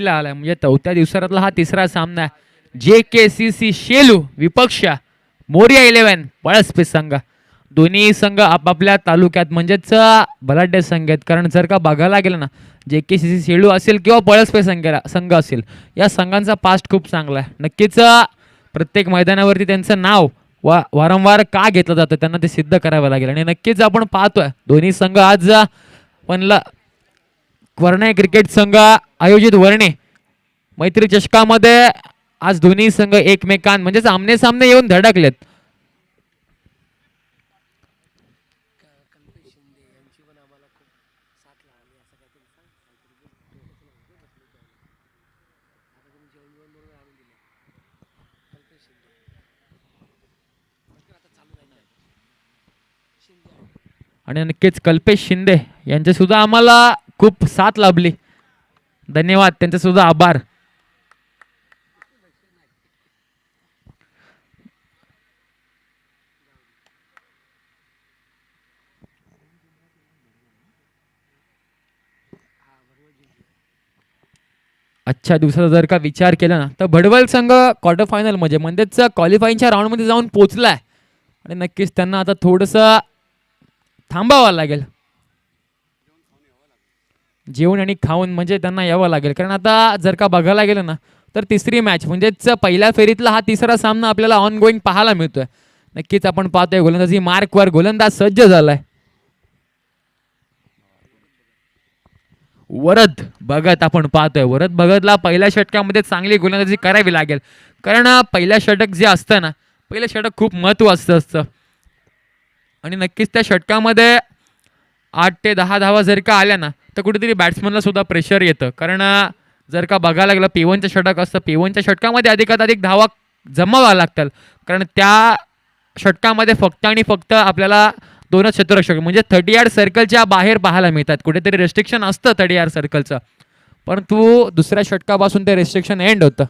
ला आलाय म्हणजे 4थ्या दिवसातला हा तिसरा सामना आहे. JKCC शेलू विपक्ष मोरिया 11 पळसपे संघ. दोन्ही संघ आपापल्या तालुक्यात म्हणजेच बलाढ्य संघ आहेत. कारण जर का बघायला गेलं ना JKCC शेलू असेल किंवा पळसपे संघ असेल या संघांचा पास्ट खूप चांगला आहे. नक्कीच प्रत्येक मैदानावरती त्यांचं नाव वारंवार का घेतलं जातं त्यांना ते सिद्ध करावं लागेल. आणि नक्कीच आपण पाहतोय दोन्ही संघ आज पण वर्णे क्रिकेट संघ आयोजित वर्णे मैत्री चषकामध्ये आज दोन्ही संघ एकमेकां म्हणजेच आमने सामने येऊन धडकलेत. आणि नक्कीच कल्पेश शिंदे यांचे सुद्धा आम्हाला खूप साथ लाभली. धन्यवाद त्यांचे सुद्धा आभार. आजच्या दिवसाचा जर का विचार केला ना तर भडवल संघ क्वार्टर फायनल मध्ये म्हणजेच क्वालिफाईंगच्या राऊंडमध्ये जाऊन पोहोचलाय. आणि नक्कीच त्यांना आता थोडंसं थांबावं लागेल. जेवण आणि खाऊन म्हणजे त्यांना यावं लागेल. कारण आता जर का बघायला गेलं ना तर तिसरी मॅच म्हणजेच पहिल्या फेरीतला हा तिसरा सामना आपल्याला ऑन गोईंग पाहायला मिळतोय. नक्कीच आपण पाहतोय गोलंदाजी मार्कवर गोलंदाज सज्ज झालाय. वरद भगत आपण पाहतोय. वरद भगतला पहिल्या षटकामध्ये चांगली गोलंदाजी करावी लागेल. कारण पहिल्या षटक जे असतं ना पहिलं षटक खूप महत्त्वाचं असतं. आणि नक्कीच त्या षटकामध्ये 8 ते 10 धावा जर का आल्या ना तर कुठेतरी बॅट्समनला सुद्धा प्रेशर येतं. कारण जर का बघायला लागलं P1चं षटक असतं P1च्या षटकामध्ये अधिकात अधिक धावा जमावा लागतात. कारण त्या षटकामध्ये फक्त आणि फक्त आपल्याला 2च चतुरक्षक म्हणजे 30 यार्ड सर्कलच्या बाहेर पाहायला मिळतात. कुठेतरी रेस्ट्रिक्शन असतं 30 यार्ड सर्कलचं परंतु दुसऱ्या षटकापासून ते रेस्ट्रिक्शन एंड होतं.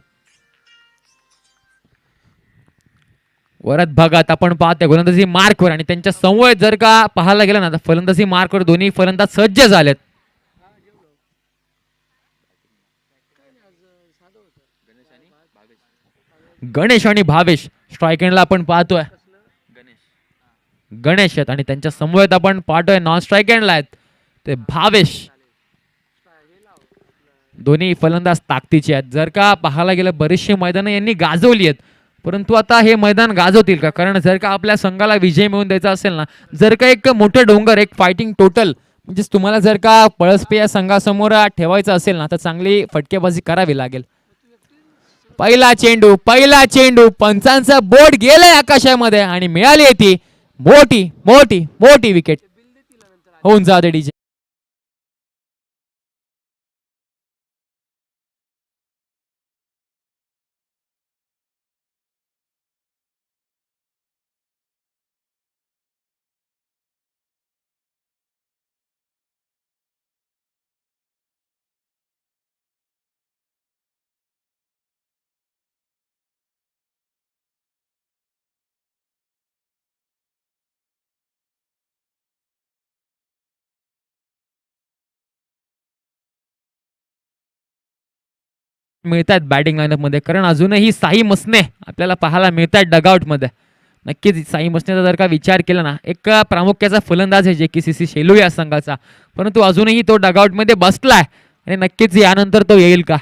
वरद भगत आपण पाहतोय गोलंदाजी मार्कवर आणि त्यांच्या संवय जर का पाहायला गेलं ना तर फलंदाजी मार्कवर दोन्ही फलंदाज सज्ज झालेत. गणेश आणि भावेश स्ट्राईक एंडला आपण पाहतोय. गणेश आहेत आणि त्यांच्या समवेत आपण पाहतोय नॉन स्ट्राईक एंडला आहेत ते भावेश. दोन्ही फलंदाज ताकदीचे आहेत. जर का पाहायला गेलं बरीचशी मैदानं यांनी गाजवली आहेत परंतु आता हे मैदान गाजवतील का. कारण जर का आपल्या संघाला विजय मिळवून द्यायचा असेल ना जर का एक मोठं डोंगर एक फायटिंग टोटल म्हणजेच तुम्हाला जर का पळसपे या संघासमोर ठेवायचं असेल ना तर चांगली फटकेबाजी करावी लागेल. पहिला चेंडू पंचांचा बोट गेलंय आकाशामध्ये आणि मिळाली ती मोठी मोठी मोठी विकेट. होऊन जाऊ दे डीजे. मिळतात बॅटिंग लाईनअप मध्ये कारण अजूनही साई मसने आपल्याला पाहायला मिळतात डगआउट मध्ये. नक्कीच साई मसनेचा जर का विचार केला ना एक प्रामुख्याचा फलंदाज आहे JKCC शेलू या संघाचा परंतु अजूनही तो डगआउट मध्ये बसलाय. आणि नक्कीच यानंतर तो येईल का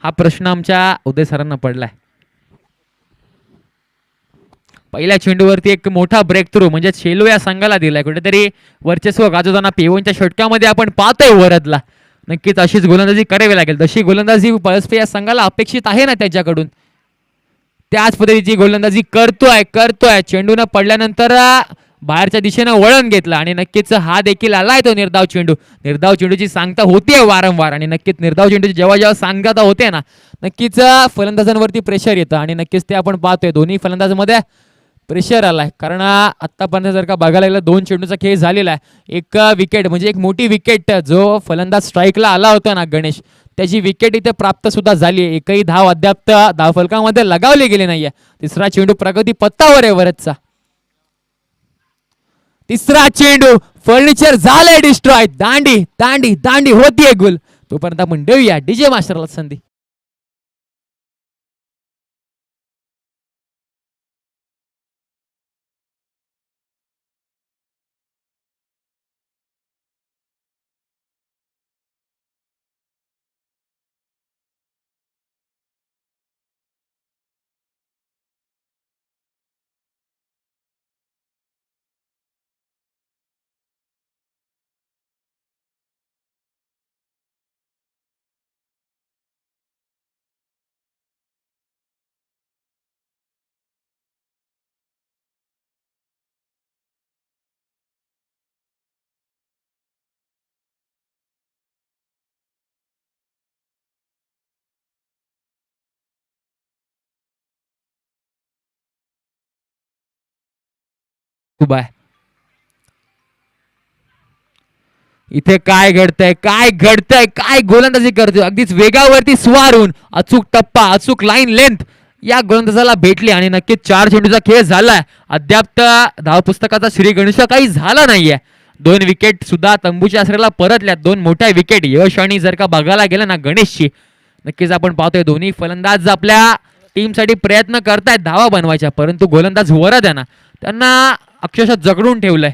हा प्रश्न आमच्या उदय सरांना पडलाय. पहिल्या चेंडूवरती एक मोठा ब्रेक थ्रू म्हणजे शेलू या संघाला दिलाय. कुठेतरी वर्चस्व गाजवताना P1च्या षटकामध्ये आपण पाहतोय वरदला. नक्कीच अशीच गोलंदाजी करावी लागेल. जशी गोलंदाजी पळसपे या संघाला अपेक्षित आहे ना त्याच्याकडून त्याच पद्धतीची गोलंदाजी करतोय. चेंडून पडल्यानंतर बाहेरच्या दिशेनं वळण घेतलं आणि नक्कीच हा देखील आलाय तो निर्धाव चेंडूची सांगता होते वारंवार. आणि नक्कीच निर्धाव चेंडूची जेव्हा सांगता होते ना नक्कीच फलंदाजांवरती प्रेशर येतं आणि नक्कीच ते आपण पाहतोय दोन्ही फलंदाजांमध्ये प्रेशर आलाय. कारण आतापर्यंत जर का बघायला गेलं 2 चेंडूचा खेळ झालेला आहे. एक विकेट म्हणजे एक मोठी विकेट जो फलंदाज स्ट्राईकला आला होता ना गणेश त्याची विकेट इथे प्राप्त सुद्धा झाली आहे. एकही धाव अद्याप धावफलकामध्ये लगावली गेली नाहीये. तिसरा चेंडू प्रगती पत्तावर आहे वरदचा. तिसरा चेंडू फर्निचर झालंय डिस्ट्रॉय. दांडी होतीये गुल तोपर्यंत आपण देऊया डीजे मास्टरला संधी. उभा आहे. इथे काय घडतंय, काय घडतंय, काय गोलंदाजी करतोय, अगदीच वेगावरती स्वारून अचूक टप्पा, अचूक लाईन लेंथ या गोलंदाजाला भेटली आणि नक्कीच 4 चेंडूचा खेळ झालाय. अद्याप तर धावपुस्तकाचा श्री गणेश काही झाला नाहीये. 2 विकेट सुद्धा तंबूच्या आसऱ्याला परतल्यात, 2 मोठ्या विकेट. यश आणि जर का बघायला गेलं ना गणेशची, नक्कीच आपण पाहतोय दोन्ही फलंदाज आपल्या टीमसाठी प्रयत्न करतायत धावा बनवायच्या, परंतु गोलंदाज वरद आहे ना, त्यांना अक्षरशः जगडून ठेवलंय.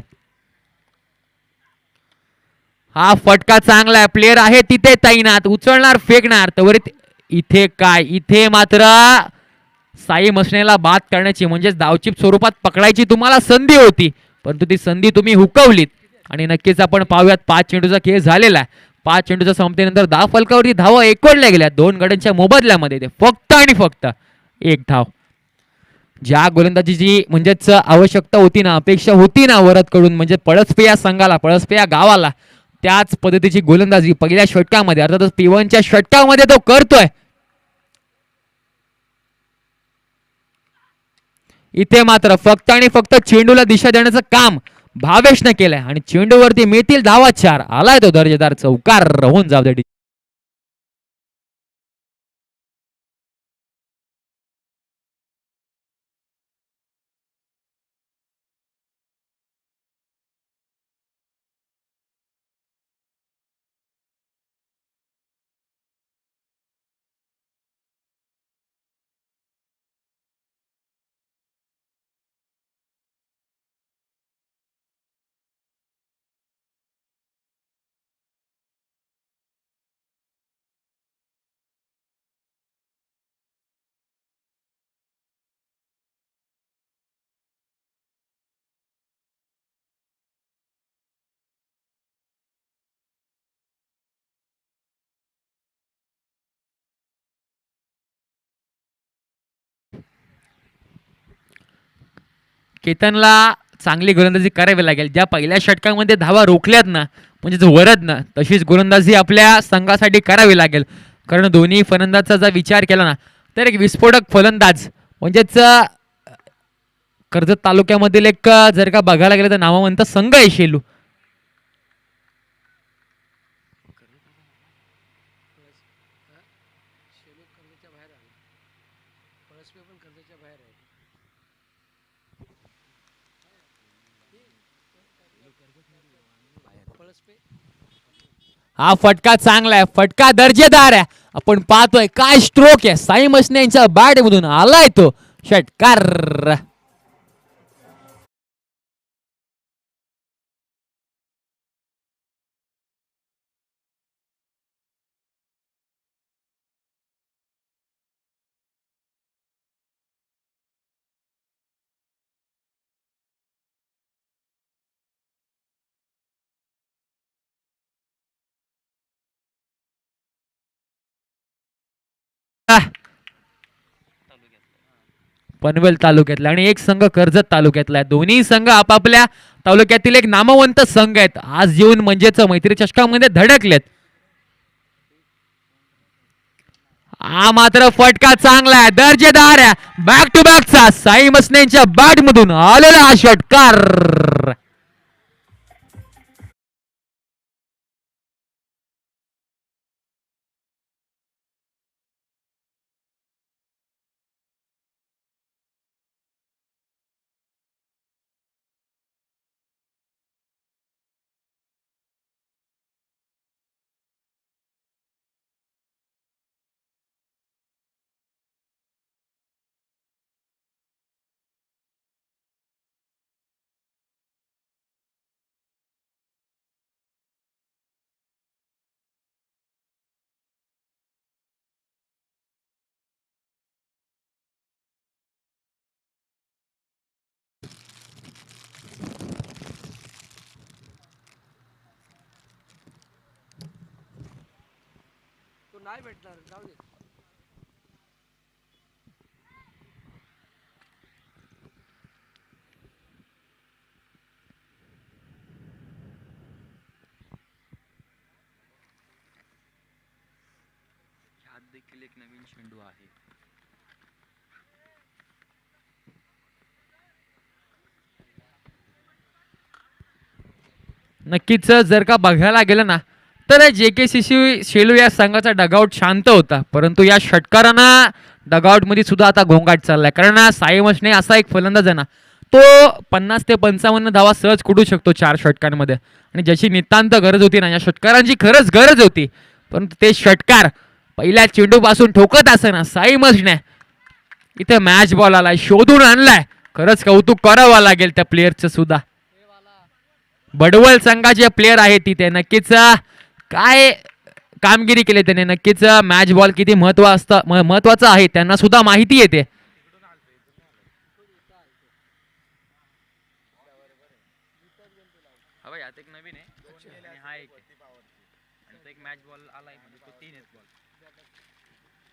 हा फटका चांगला आहे, प्लेयर आहे तिथे तैनात, उचलणार फेकणार तर इथे काय, इथे मात्र साई मसनेला बाद करण्याची म्हणजेच धावचीप स्वरूपात पकडायची तुम्हाला संधी होती, परंतु ती संधी तुम्ही हुकवलीत. आणि नक्कीच आपण पाहूयात 5 चेंडूचा खेळ झालेला आहे. 5 चेंडूच्या संपतेनंतर 10 फलकावरती धावा एकवडल्या गेल्या 2 गड्यांच्या मोबदल्यामध्ये. ते फक्त आणि फक्त 1 धाव. ज्या गोलंदाजीची म्हणजेच आवश्यकता होती ना, अपेक्षा होती ना वरदकडून, म्हणजे पळसपे या संघाला, पळसपे या गावाला, त्याच पद्धतीची गोलंदाजी पहिल्या षटकामध्ये अर्थातच P1च्या षटकामध्ये तो करतोय. इथे मात्र फक्त आणि फक्त चेंडूला दिशा देण्याचं काम भावेशनं केलंय आणि चेंडूवरती मिळतील धावा 4. आलाय तो दर्जेदार चौकार, होऊन जाऊ दे. केतनला चांगली गोलंदाजी करावी लागेल. ज्या पहिल्या षटकामध्ये धावा रोखल्यात ना, म्हणजे वरद ना, तशीच गोलंदाजी आपल्या संघासाठी करावी लागेल. कारण दोन्ही फलंदाजाचा जर विचार केला ना, तर एक विस्फोटक फलंदाज म्हणजेच कर्जत तालुक्यामधील एक जर का बघायला गेलं तर नामवंत संघ आहे शेलू. हा फटका चांगला आहे, फटका दर्जेदार आहे. आपण पाहतोय काय स्ट्रोक आहे, साई मसने यांच्या बॅट मधून आलाय तो षटकार. पनवेल तालुक्यातला आणि एक संघ कर्जत तालुक्यातला आहे. दोन्ही संघ आपापल्या तालुक्यातील एक नामवंत संघ आहेत. आज येऊन म्हणजेच मैत्री चषकामध्ये धडकलेत. हा मात्र फटका चांगला आहे, दर्जेदार आहे. बॅक टू बॅकचा साई मसनेच्या बॅट मधून आलेला हा षटकार. ह्यात देखील एक नवीन चेंडू आहे. नक्कीच जर का बघायला गेलं ना तर JKCC शेलू या संघाचा डगआउट शांत होता, परंतु या षटकारांना डगआउटमध्ये सुद्धा आता गोंगाट चाललाय. कारण साई मसने असा एक फलंदाज आहे ना, तो 50 ते 55 धावा सहज कुठू शकतो 4 षटकांमध्ये. आणि ज्याची नितांत गरज होती ना, या षटकारांची खरंच गरज होती, परंतु ते षटकार पहिल्या चेंडूपासून ठोकत असताना साई मसने इथे मॅच बॉल आलाय, शोधून आणलाय. खरंच कौतुक करावं लागेल त्या प्लेअरचं सुद्धा. बडवल संघाचे प्लेयर आहेत तिथे. नक्कीच काय कामगिरी केली त्याने. नक्कीच मॅच बॉल किती महत्वाचा आहे त्यांना सुद्धा माहिती येते. यात एक नवीन आहे आणि हा एक आहे. एक मॅच बॉल आलाय म्हणजे तो 3 बॉल.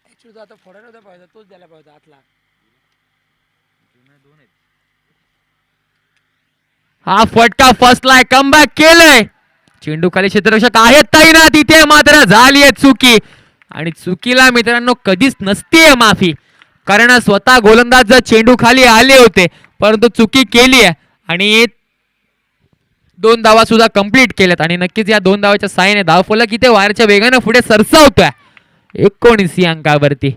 ऍक्च्युअली आता फोडा नव्हता पाहिजे, तोच द्यायला पाहिजे आतला. दोन आहेत. हा फटका फसलाय, कमबॅक केलंय. चेंडू खाली क्षेत्ररक्षक आहेत ताई ना, तिथे मात्र झाली आहे चुकी. आणि चुकीला मित्रांनो कधीच नसते माफी. कारण स्वतः गोलंदाज चेंडू खाली आले होते, परंतु चुकी केली आहे आणि 2 धावा सुद्धा कंप्लीट केल्यात. आणि नक्कीच या 2 धावाच्या साहाय्याने धावफलक इथे वायरच्या वेगाने पुढे सरसावतोय 19 अंकावरती.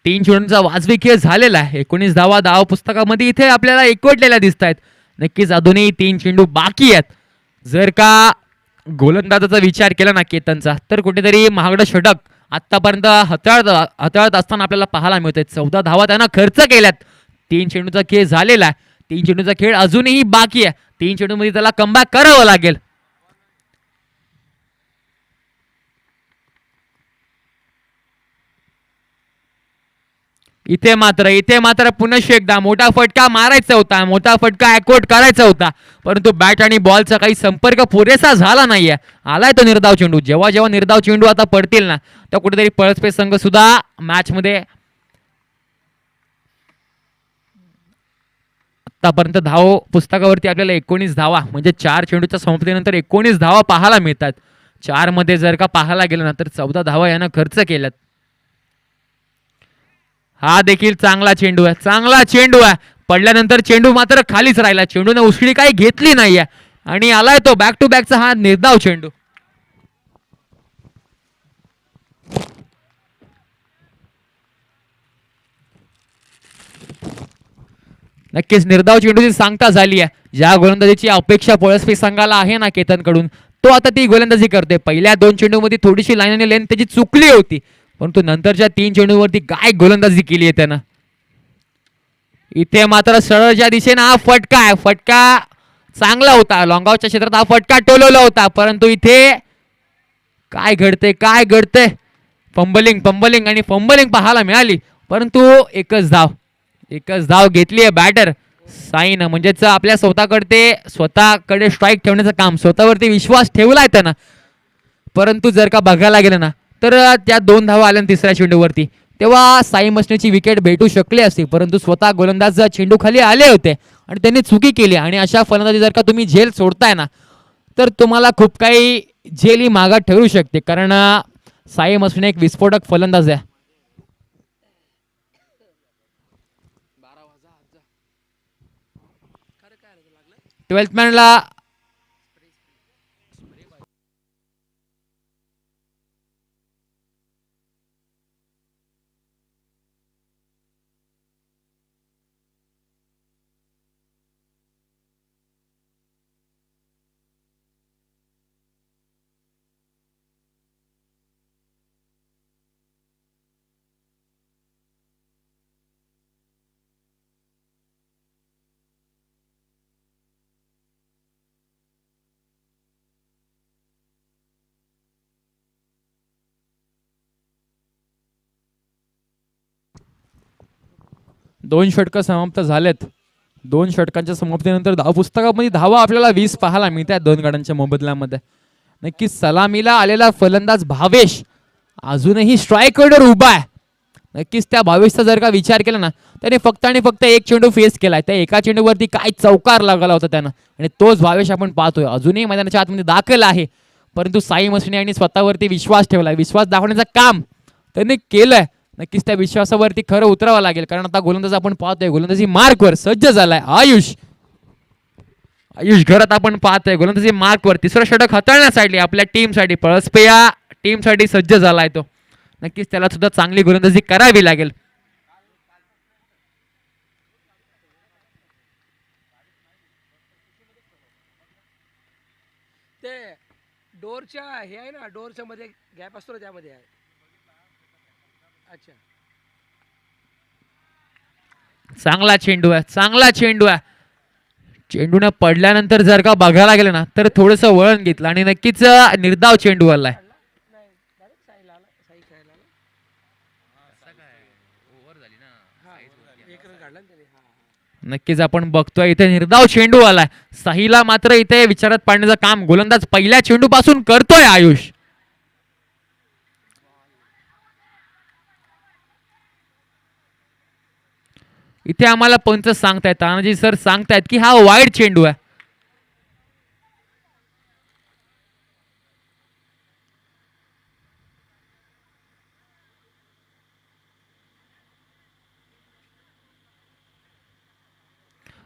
तीन चेंडूंचा वाजवी खेळ झालेला आहे. 19 धावा धाव पुस्तकामध्ये इथे आपल्याला एकवटलेल्या दिसत आहेत. नक्कीच अजूनही 3 चेंडू बाकी आहेत. जर का गोलंदाजाचा विचार केला ना केतनचा, तर कुठेतरी महागडं षटक आतापर्यंत हाताळत असताना आपल्याला पाहायला मिळतंय. 14 धावा त्यांना खर्च केल्यात. 3 चेंडूचा खेळ झालेला आहे. 3 चेंडूचा खेळ अजूनही बाकी आहे. 3 चेंडूमध्ये त्याला कमबॅक करावं लागेल. इथे मात्र पुनश्च एकदा मोठा फटका मारायचा होता, मोठा फटका ॲकवर्ड करायचा होता, परंतु बॅट आणि बॉलचा काही संपर्क पुरेसा झाला नाहीये. आलाय तो निर्धाव चेंडू. जेव्हा जेव्हा निर्धाव चेंडू आता पडतील ना, तर कुठेतरी पळसपे संघ सुद्धा मॅच मध्ये आतापर्यंत धाव पुस्तकावरती आपल्याला 19 धावा म्हणजे 4 चेंडूच्या समाप्तीनंतर 19 धावा पाहायला मिळतात. 4 मध्ये जर का पाहायला गेलं ना, तर 14 धावा यानं खर्च केल्यात. हा देखील चांगला चेंडू आहे, पडल्यानंतर चेंडू मात्र खालीच राहिला. चेंडूने उसळी काही घेतली नाहीये आणि आलाय तो बॅक टू बॅकचा हा निर्धाव चेंडू. नक्कीच निर्धाव चेंडूची सांगता झाली आहे. ज्या गोलंदाजीची अपेक्षा पळसपी संघाला आहे ना केतनकडून, तो आता ती गोलंदाजी करते. पहिल्या 2 चेंडूमध्ये थोडीशी लाईन आणि लेंथ त्याची चुकली होती, परंतु नंतरच्या 3 चेंडूवरती काय गोलंदाजी केली आहे त्यानं. इथे मात्र सरळच्या दिशेने हा फटका चांगला होता. लॉंगआउटच्या क्षेत्रात हा फटका टोलवला होता, परंतु इथे काय घडते फंबलिंग आणि फंबलिंग पाहायला मिळाली. परंतु एकच धाव घेतली आहे बॅटर साईनं. म्हणजेच आपल्या स्वतःकडे स्ट्राईक ठेवण्याचं काम, स्वतःवरती विश्वास ठेवलाय त्यानं. परंतु जर का बघायला गेलं ना, तर त्या 2 धावा आल्या तिसऱ्या चेंडूवरती, तेव्हा साई मसनेची विकेट भेटू शकली असती, परंतु स्वतः गोलंदाज चेंडू खाली आले होते आणि त्यांनी चुकी केली. आणि अशा फलंदाजी जर का तुम्ही झेल सोडताय ना, तर तुम्हाला खूप काही झेल ही मागात ठरू शकते. कारण साई मसने एक विस्फोटक फलंदाज आहे. 12th मॅनला दोन षटकं समाप्त झालेत. 2 षटकांच्या समाप्तीनंतर धावपुस्तकामध्ये धावा आपल्याला 20 पाहायला मिळतात 2 गड्यांच्या मोबदल्यामध्ये. नक्कीच सलामीला आलेला फलंदाज भावेश अजूनही स्ट्रायकवर उभा आहे. नक्कीच त्या भावेशचा जर का विचार केला ना त्याने फक्त आणि फक्त एक चेंडू फेस केलाय. त्या एका चेंडूवरती काय चौकार लागला होता त्यानं आणि तोच भावेश आपण पाहतोय अजूनही मैदानाच्या आतमध्ये दाखल आहे. परंतु साई मसने यांनी स्वतःवरती विश्वास ठेवलाय. विश्वास दाखवण्याचं काम त्यांनी केलंय. नक्कीच त्या विश्वासावरती खरं उतरावं लागेल कारण आता गोलंदाज आपण पाहतोय गोलंदाजी मार्कवर सज्ज झालाय. आयुष घरात आपण पाहतोय गोलंदाजी मार्कवर तिसरं षटक हाताळण्यासाठी आपल्या टीमसाठी पळसपे या टीमसाठी सज्ज झालाय तो. नक्कीच त्याला सुद्धा चांगली गोलंदाजी करावी लागेल. ते डोरच्या हे आहे ना डोरच्या मध्ये गॅप असतो ना त्यामध्ये आहे. अच्छा चांगला चेंडू आहे चांगला चेंडू आहे. चेंडूने पडल्यानंतर जर का बघायला गेलं ना तर थोडंसं वळण घेतलं आणि नक्कीच निर्धाव चेंडू आलाय. नाही डायरेक्ट साईला आला साई खेळायला आला. हा एक रन काढला ना त्याने. हा नक्कीच आपण बघतोय इथे निर्धाव चेंडू आलाय. साहीला मात्र इथे विचारात पाडण्याचं काम गोलंदाज पहिल्या चेंडू पासून करतोय आयुष. इथे आम्हाला पंच सांगतायत तानाजी सर सांगतायत की हा वाईड चेंडू आहे.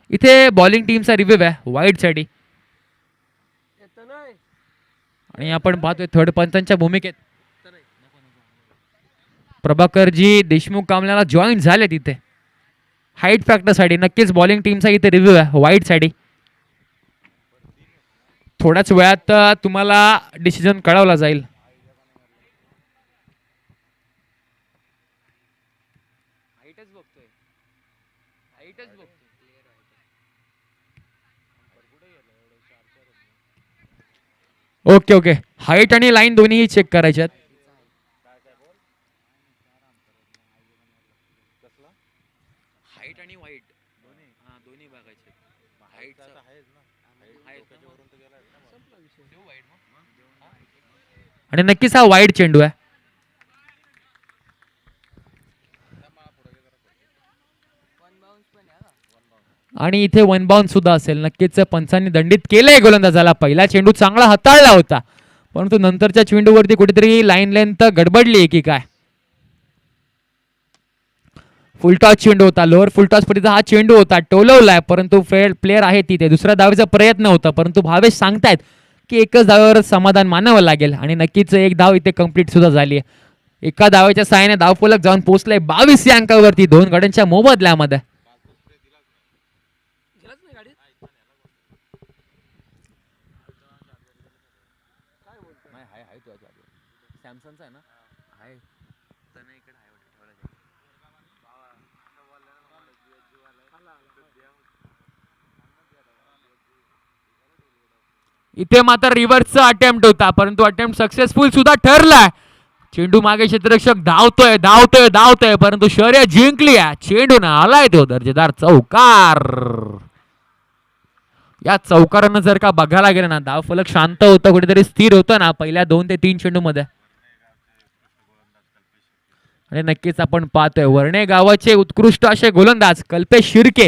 इथे बॉलिंग टीमचा रिव्ह्यू आहे वाईड साठी येतं नाही आणि आपण पाहतोय थर्ड पंचांच्या भूमिकेत येतं नाही. प्रभाकरजी देशमुख कामल्याला जॉईन झाले तिथे हाईट फॅक्टरसाठी. नक्कीच बॉलिंग टीमचा इथे रिव्ह्यू आहे वाईड साठी. थोड्याच वेळात तुम्हाला डिसिजन कळवला जाईल. ओके ओके हाईट आणि लाईन दोन्हीही चेक करायच्यात. हाईट आणि वाईट दोन्ही बघायचे. आणि नक्कीच हा वाईड चेंडू आहे. आणि इथे वन बाउंड सुद्धा असेल. नक्कीच पंचांनी दंडित केलंय गोलंदाजाला. पहिला चेंडू चांगला हाताळला होता परंतु नंतरच्या चेंडूवरती कुठेतरी लाईन लेंथ गडबडली की काय. फुलटॉस चेंडू होता लोअर फुलटॉस पर्यंत हा चेंडू होता टोलवलाय परंतु प्लेअर आहे तिथे दुसऱ्या धावेचा प्रयत्न होता परंतु भावेश सांगतायत की एकच धावेवर समाधान मानावं लागेल आणि नक्कीच एक धाव इथे कंप्लीट सुद्धा झाली आहे. एका धावेच्या सहाय्याने धावफलक जाऊन पोहोचलाय 22 या अंकावरती 2 गड्यांच्या मोबदल्यामध्ये. गेलाच नाही गाडीत. सॅमसंगचा आहे ना आहे इथे मात्र रिव्हर्सचा अटेम्प्ट होता परंतु अटेम्प्ट सक्सेसफुल सुद्धा ठरलाय. चेंडू मागे क्षेत्ररक्षक धावतोय धावतोय धावतोय परंतु शर्यत जिंकली आहे. चेंडू ना आलाय तो दर्जेदार चौकार. या चौकारानं जर का बघायला गेलं ना धाव फलक शांत होतं कुठेतरी स्थिर होतं ना पहिल्या 2 ते 3 चेंडू मध्ये. आणि नक्कीच आपण पाहतोय वर्णे गावाचे उत्कृष्ट असे गोलंदाज कल्पेश शिर्के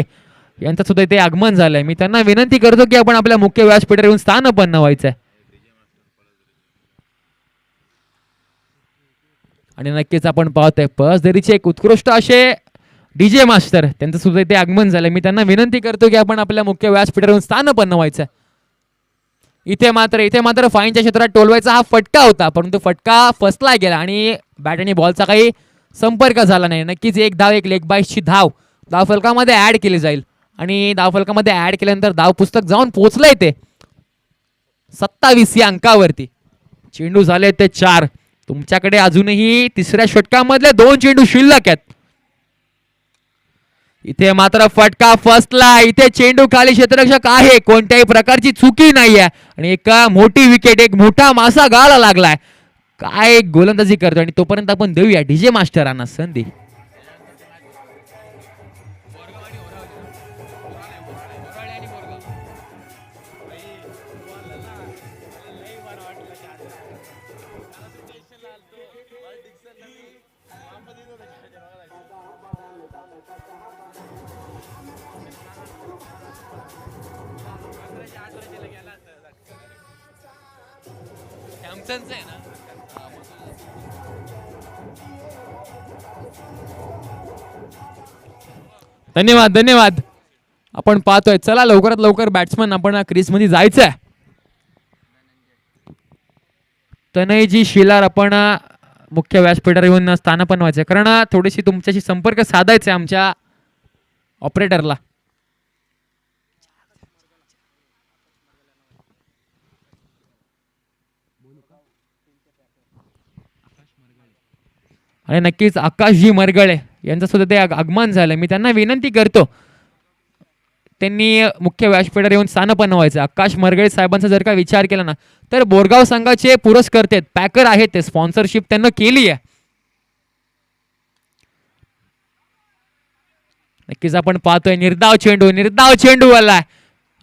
यांचं सुद्धा इथे आगमन झालंय. मी त्यांना विनंती करतो की आपण आपल्या मुख्य व्यासपीठावर येऊन स्थानपन्न व्हायचंय. आणि नक्कीच आपण पाहतोय पळसदरीचे एक उत्कृष्ट असे डीजे मास्टर त्यांचं सुद्धा इथे आगमन झालंय. मी त्यांना विनंती करतो की आपण आपल्या मुख्य व्यासपीठावर येऊन स्थानपन्न व्हायचंय. इथे मात्र फाईनच्या क्षेत्रात टोलवायचा हा फटका होता परंतु फटका फसला गेला आणि बॅट आणि बॉलचा काही संपर्क झाला नाही. नक्कीच एक धाव एक लेग बाईसची धाव धावफलकामध्ये ऍड केली जाईल आणि धावफलकामध्ये ऍड केल्यानंतर धाव पुस्तक जाऊन पोहोचलंय ते 27 या अंकावरती. चेंडू झाले ते 4. तुमच्याकडे अजूनही तिसऱ्या षटकामधले 2 चेंडू शिल्लक आहेत. इथे मात्र फटका फसला. इथे चेंडू खाली क्षेत्ररक्षक आहे कोणत्याही प्रकारची चुकी नाही आहे आणि एक मोठी विकेट एक मोठा मासा गाळा लागलाय. काय गोलंदाजी करतो आणि तोपर्यंत आपण देऊया डीजे मास्टरांना संधी. सॅमसंगचं आहे ना. धन्यवाद धन्यवाद. आपण पाहतोय, चला लवकरात लवकर बॅट्समन आपण क्रीज मध्ये जायचंय. तनयजी शिलार आपण मुख्य व्यासपीठावर येऊन स्थान बनवायचं, कारण थोडीशी तुमच्याशी संपर्क साधायचा आहे आमच्या ऑपरेटरला. आणि नक्कीच आकाशजी मरगळे यांचं सुद्धा ते आगमन झालं. मी त्यांना विनंती करतो, त्यांनी मुख्य व्यासपीठावर येऊन स्थान बनवायचं. आकाश मरगळे साहेबांचा जर का विचार केला ना, तर बोरगाव संघाचे पुरस्कर्ते पॅकर आहेत, ते स्पॉन्सरशिप त्यांना केली आहे. नक्कीच आपण पाहतोय निर्धाव चेंडू आलाय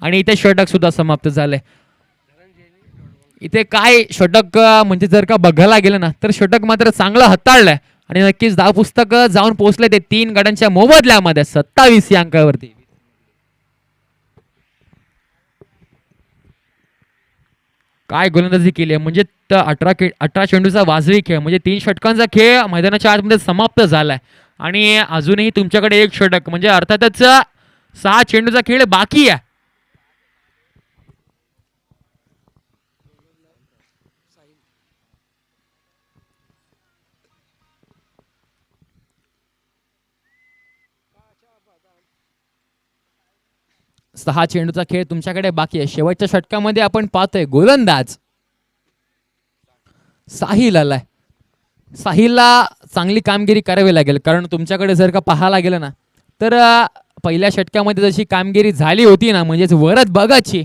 आणि इथे षटक सुद्धा समाप्त झालंय. इथे काय षटक म्हणजे जर का बघायला गेलं ना, तर षटक मात्र चांगलं हाताळलंय आणि नक्कीच धाव पुस्तक जाऊन पोहोचले ते 3 गड्यांच्या मोबदल्यामध्ये 27 या अंकावरती. काय गोलंदाजी केली आहे, म्हणजे 18 चेंडूचा वाजवी खेळ, म्हणजे 3 षटकांचा खेळ मैदानाच्या आतमध्ये समाप्त झालाय. आणि अजूनही तुमच्याकडे 1 षटक, म्हणजे अर्थातच 6 चेंडूचा खेळ बाकी आहे. सहा चेंडूचा खेळ तुमच्याकडे बाकी आहे. शेवटच्या षटकामध्ये आपण पाहतोय गोलंदाज साहिल आलाय. साहिलला चांगली कामगिरी करावी लागेल, कारण तुमच्याकडे जर का पाहायला गेलं ना, तर पहिल्या षटकामध्ये जशी कामगिरी झाली होती ना, म्हणजेच वरद बघाची,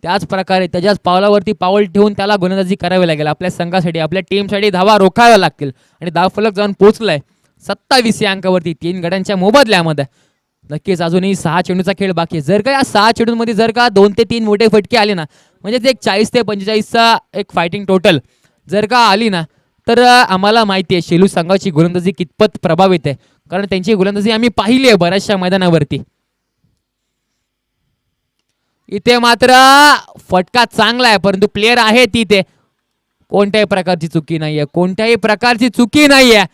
त्याच प्रकारे त्याच्याच पावलावरती पाऊल ठेवून त्याला गोलंदाजी करावी लागेल. आपल्या संघासाठी, आपल्या टीमसाठी धावा रोखाव्या लागतील. आणि धावफलक जाऊन पोहोचलाय 27 या अंकावरती 3 गड्यांच्या मोबदल्यामध्ये. नक्कीच अजूनही 6 चेंडूचा खेळ बाकी आहे. जर का या 6 चेंडूंमध्ये जर का 2 ते 3 मोठे फटके आले ना, म्हणजे एक 40 ते 45चा एक फायटिंग टोटल जर का आली ना, तर आम्हाला माहिती आहे शेलू संघाची गोलंदाजी कितपत प्रभावित आहे, कारण त्यांची गोलंदाजी आम्ही पाहिली आहे बऱ्याचशा मैदानावरती. इथे मात्र फटका चांगला आहे, परंतु प्लेयर आहे तिथे, कोणत्याही प्रकारची चुकी नाहीये, कोणत्याही प्रकारची चुकी नाहीये.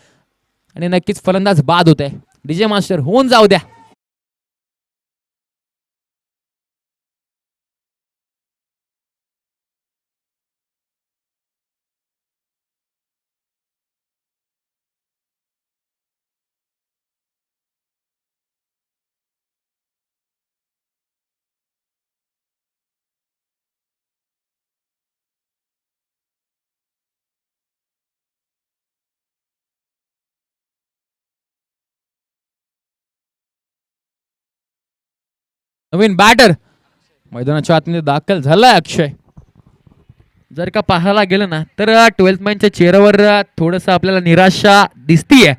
आणि नक्कीच फलंदाज बाद होत आहे. डीजे मास्टर होऊन जाऊ द्या. नवीन बॅटर मैदानाच्या आतमध्ये दाखल झालाय अक्षय. जर का पाहायला गेलं ना, तर 12th मॅनच्या चेहऱ्यावर थोडस आपल्याला निराशा दिसतीये.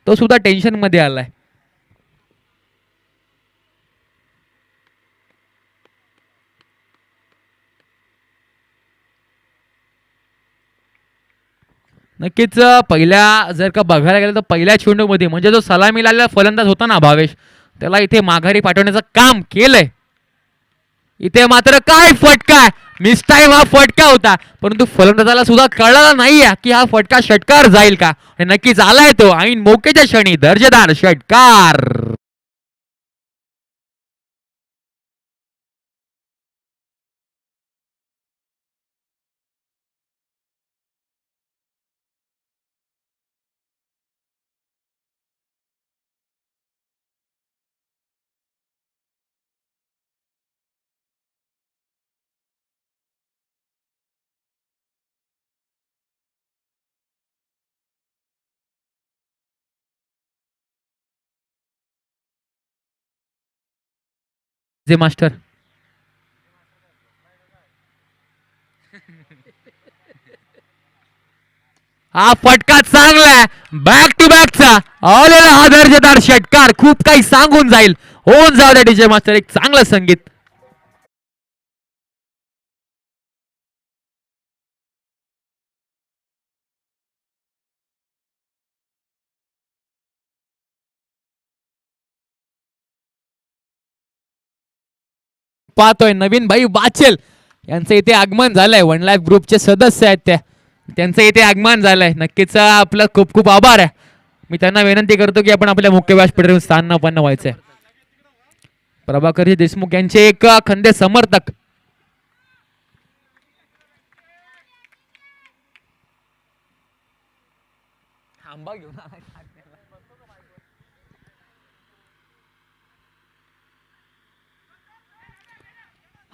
तो सुद्धा टेन्शन मध्ये आलाय. नक्कीच पहिल्या जर का बघायला गेलं तर पहिल्या चेंडूमध्ये, म्हणजे जो सलामी लावलेला फलंदाज होता ना भावेश, त्याला इथे माघारी पाठवण्याचं काम केलंय. इथे मात्र काय फटका, मिस टाइम हा फटका होता, परंतु फलंदाजाला सुद्धा कळलं नाहीये की हा फटका षटकार जाईल का, आणि नक्कीच आलाय तो ऐन मोकेच्या क्षणी दर्जेदार षटकार. जे मास्टर हा फटका चांगला आहे, बॅक टू बॅकचा आलेला हा दर्जेदार षटकार खूप काही सांगून जाईल. होऊन जाऊ द्या डीजे मास्टर, एक चांगलं संगीत. पाहतोय नवीन भाई बाचेल यांचं इथे आगमन झालंय. वन लाईफ ग्रुपचे सदस्य आहेत त्या. त्यांचं इथे आगमन झालंय. नक्कीच आपलं खूप खूप आभार आहे. मी त्यांना विनंती करतो की आपण आपल्या मुख्य व्यासपीठावरून स्थान व्हायचंय. प्रभाकरजी देशमुख यांचे एक खंदे समर्थक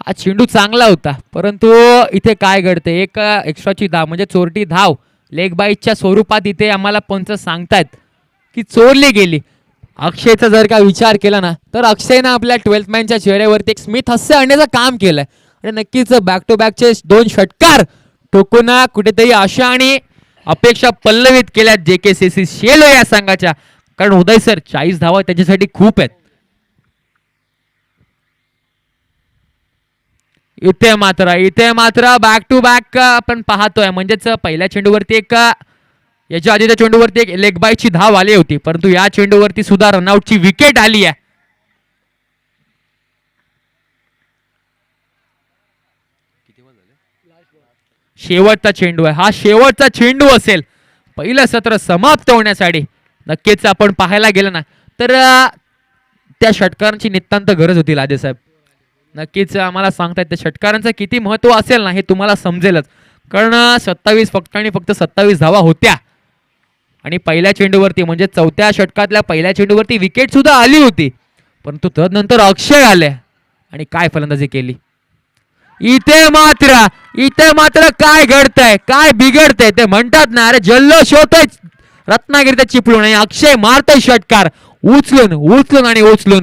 हा चेंडू चांगला होता, परंतु इथे काय घडते, एक एक्स्ट्राची धाव म्हणजे चोरटी धाव लेग बाईटच्या स्वरूपात इथे आम्हाला पंच सांगतायत की चोरली गेली. अक्षयचा जर का विचार केला ना, तर अक्षयनं आपल्या 12th मॅनच्या चेहऱ्यावरती एक स्मिथ हास्य आणण्याचं काम केलंय. आणि नक्कीच बॅक टू बॅकचे 2 षटकार ठोकून कुठेतरी आशा आणि अपेक्षा पल्लवित केल्या JKCC शेलो या संघाच्या. कारण उदय सर 40 धावा त्याच्यासाठी खूप आहेत. इथे मात्र बॅक टू बॅक आपण पाहतोय. म्हणजेच पहिल्या चेंडूवरती एक याच्या आधीच्या चेंडूवरती एक लेग बायची धाव आली होती, परंतु या चेंडूवरती सुद्धा रनआउटची विकेट आली आहे. शेवटचा चेंडू आहे, हा शेवटचा चेंडू असेल पहिलं सत्र समाप्त होण्यासाठी. नक्कीच आपण पाहायला गेलं ना, तर त्या षटकारांची नितांत गरज होती लादे साहेब. नक्कीच आम्हाला सांगतायत त्या षटकारांचं किती महत्व असेल ना, हे तुम्हाला समजेलच. कारण 27 फक्त 27 धावा होत्या आणि पहिल्या चेंडूवरती म्हणजे चौथ्या षटकातल्या पहिल्या चेंडूवरती विकेट सुद्धा आली होती, परंतु तदनंतर अक्षय आले आणि काय फलंदाजी केली. इथे मात्र काय घडतंय, काय बिघडतंय ते म्हणतात ना, अरे जल्लोष होतोय रत्नागिरीचा चिपळूण आणि अक्षय मारतोय षटकार उचलून.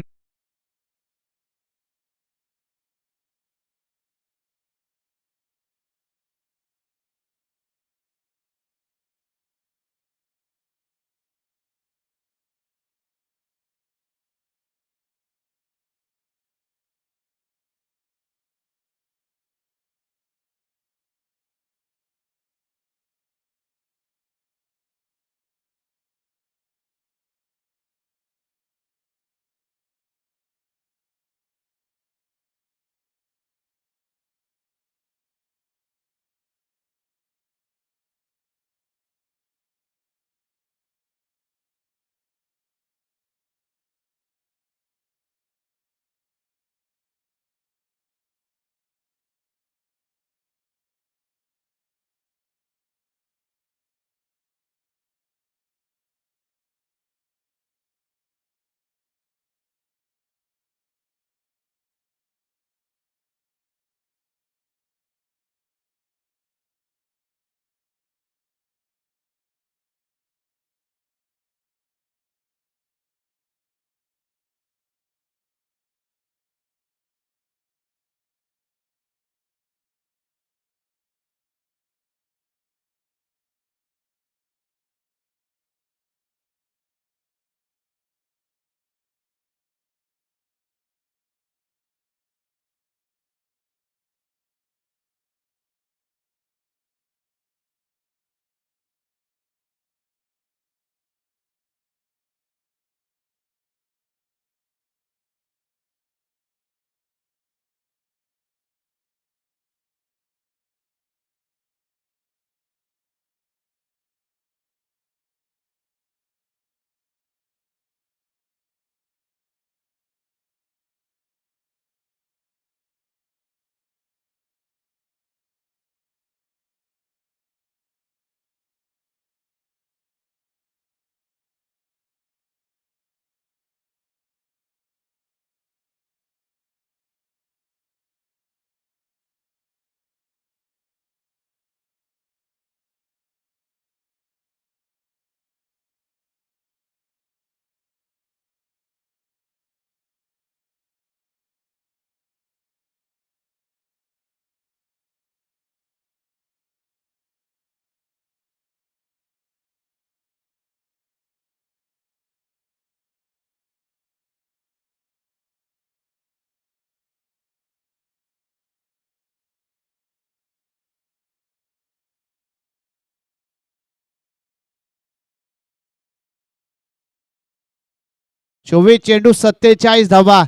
चोवीस चेंडू 47 धावा.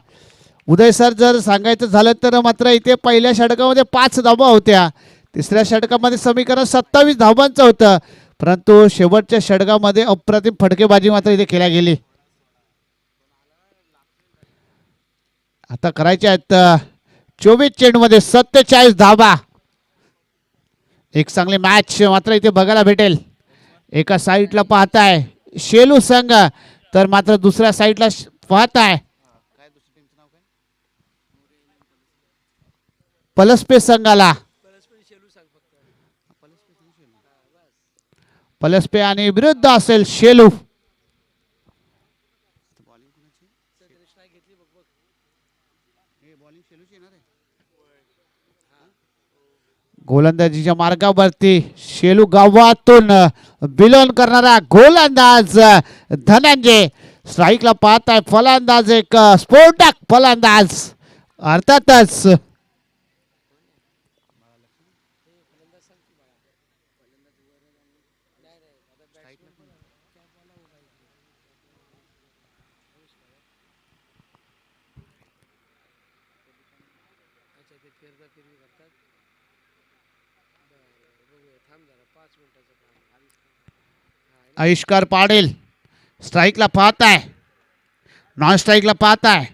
उदय सर जर सांगायचं झालं तर मात्र इथे पहिल्या षटकामध्ये 5 धावा होत्या, तिसऱ्या षटकामध्ये समीकरण 27 धावांचं होतं, परंतु शेवटच्या षटकामध्ये अप्रतिम फटकेबाजी मात्र इथे केल्या गेली. आता करायचे आहेत 24 चेंडूमध्ये 47 धावा. एक चांगली मॅच मात्र इथे बघायला भेटेल. एका साईडला पाहताय शेलू संघ, तर मात्र दुसऱ्या साईडला पाहताय पलसपे संघाला. पलसपे आणि विरुद्ध असेल शेलू. गोलंदाजीच्या मार्गावरती शेलू गावातून बिलोन करणारा गोलंदाज धनंजय. स्ट्राईकला पाहताय फलंदाज एक स्फोटक फलंदाज. अर्थातच आविष्कार पाडेल. स्ट्राईकला पाहताय, नॉन स्ट्राईकला पाहताय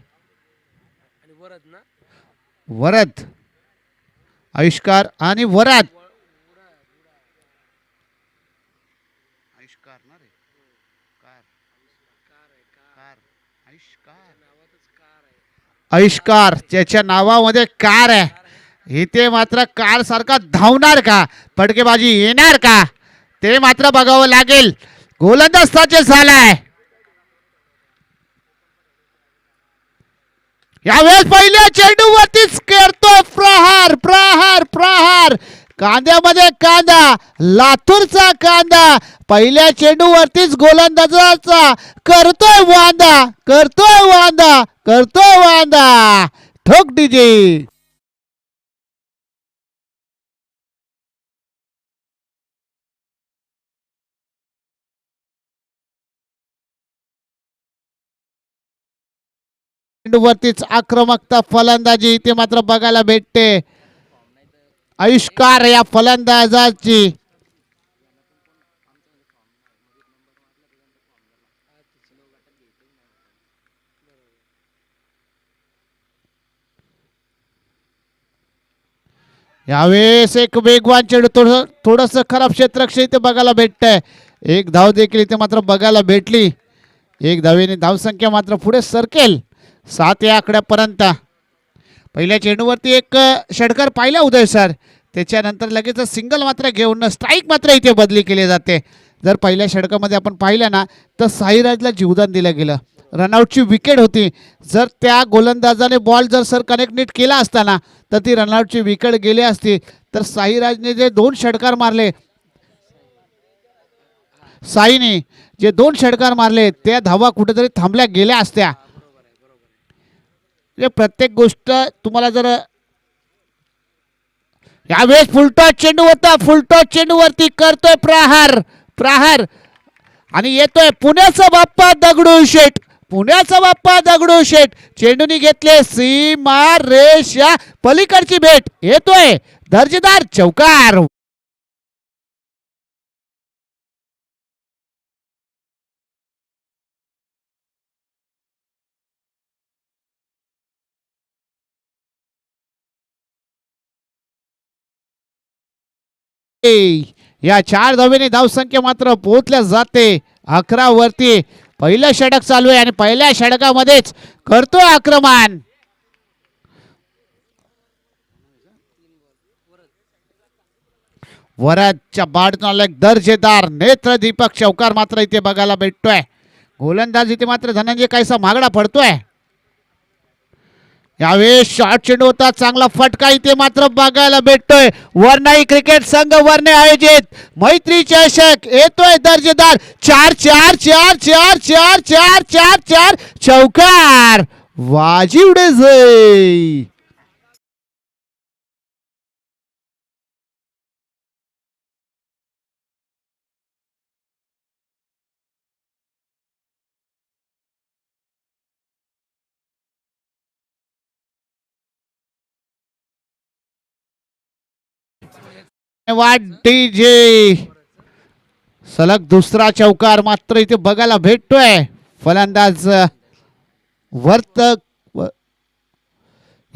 वरद. आविष्कार आणि वरद. आविष्कार ज्याच्या नावामध्ये कार आहे, इथे मात्र कार सारखा धावणार का, फटकेबाजी येणार का, ते मात्र बघावं लागेल. गोलंदाज सज्ज झालाय. यावेळेस पहिल्या चेंडूवरतीच करतो प्रहार प्रहार प्रहार. कांद्यामध्ये कांदा, लातूरचा कांदा. पहिल्या चेंडूवरतीच गोलंदाजाचा करतोय वांदा, करतोय वांदा, करतोय वांदा. ठोक डीजे. चेंडूवरतीच आक्रमकता फलंदाजी इथे मात्र बघायला भेटते. आविष्कार या फलंदाजाची. यावेळेस एक वेगवान चेंडू, थोडस खराब क्षेत्ररक्षण इथे बघायला भेटतंय. एक धाव देखील इथे मात्र बघायला भेटली. एक धावेने धावसंख्या मात्र पुढे सरकेल 7 या आकड्यापर्यंत. पहिल्या चेंडूवरती एक षटकार पाहिला उदय सर, त्याच्यानंतर लगेच सिंगल मात्र घेऊन स्ट्राईक मात्र इथे बदली केली जाते. जर पहिल्या षटकामध्ये आपण पाहिलं ना, तर साईराजला जीवदान दिलं गेलं. रनआउटची विकेट होती. जर त्या गोलंदाजाने बॉल जर सर कनेक्ट नीट केला असताना तर ती रनआउटची विकेट गेली असती. तर साईराजने जे 2 षटकार मारले, साईने जे 2 षटकार मारले, त्या धावा कुठेतरी थांबल्या गेल्या असत्या. प्रत्येक गोष्ट तुम्हाला जर यावेळेस फुलटॉस चेंडू होता, फुलटॉस चेंडूवरती करतोय प्रहार प्रहार आणि येतोय पुण्याचा बाप्पा दगडूशेठ. पुण्याचा बाप्पा दगडूशेठ चेंडूनी घेतले सीमा रेषा पलीकडची भेट. येतोय दर्जेदार चौकार. या 4 धावेने धावसंख्या मात्र पोहोचल्या जाते 11 वरती. पहिलं षटक चालू आहे आणि पहिल्या षटकामध्येच करतोय आक्रमण. वरदच्या बाडनाला एक दर्जेदार नेत्रदीपक चौकार मात्र इथे बघायला भेटतोय. गोलंदाज इथे मात्र धनंजय काहीसा महागडा पडतोय. यावेळेस शॉर्ट चेंडू होता, चांगला फटका इथे मात्र बघायला भेटतोय. वरनाई क्रिकेट संघ वरने आयोजित मैत्री चषक येतोय दर्जेदार 4-4-4-4-4-4-4 चौकार. वाजीव डेझे. धन्यवाद डीजे. सलग दुसरा चौकार मात्र इथे बघायला भेटतोय. फलंदाज वर्त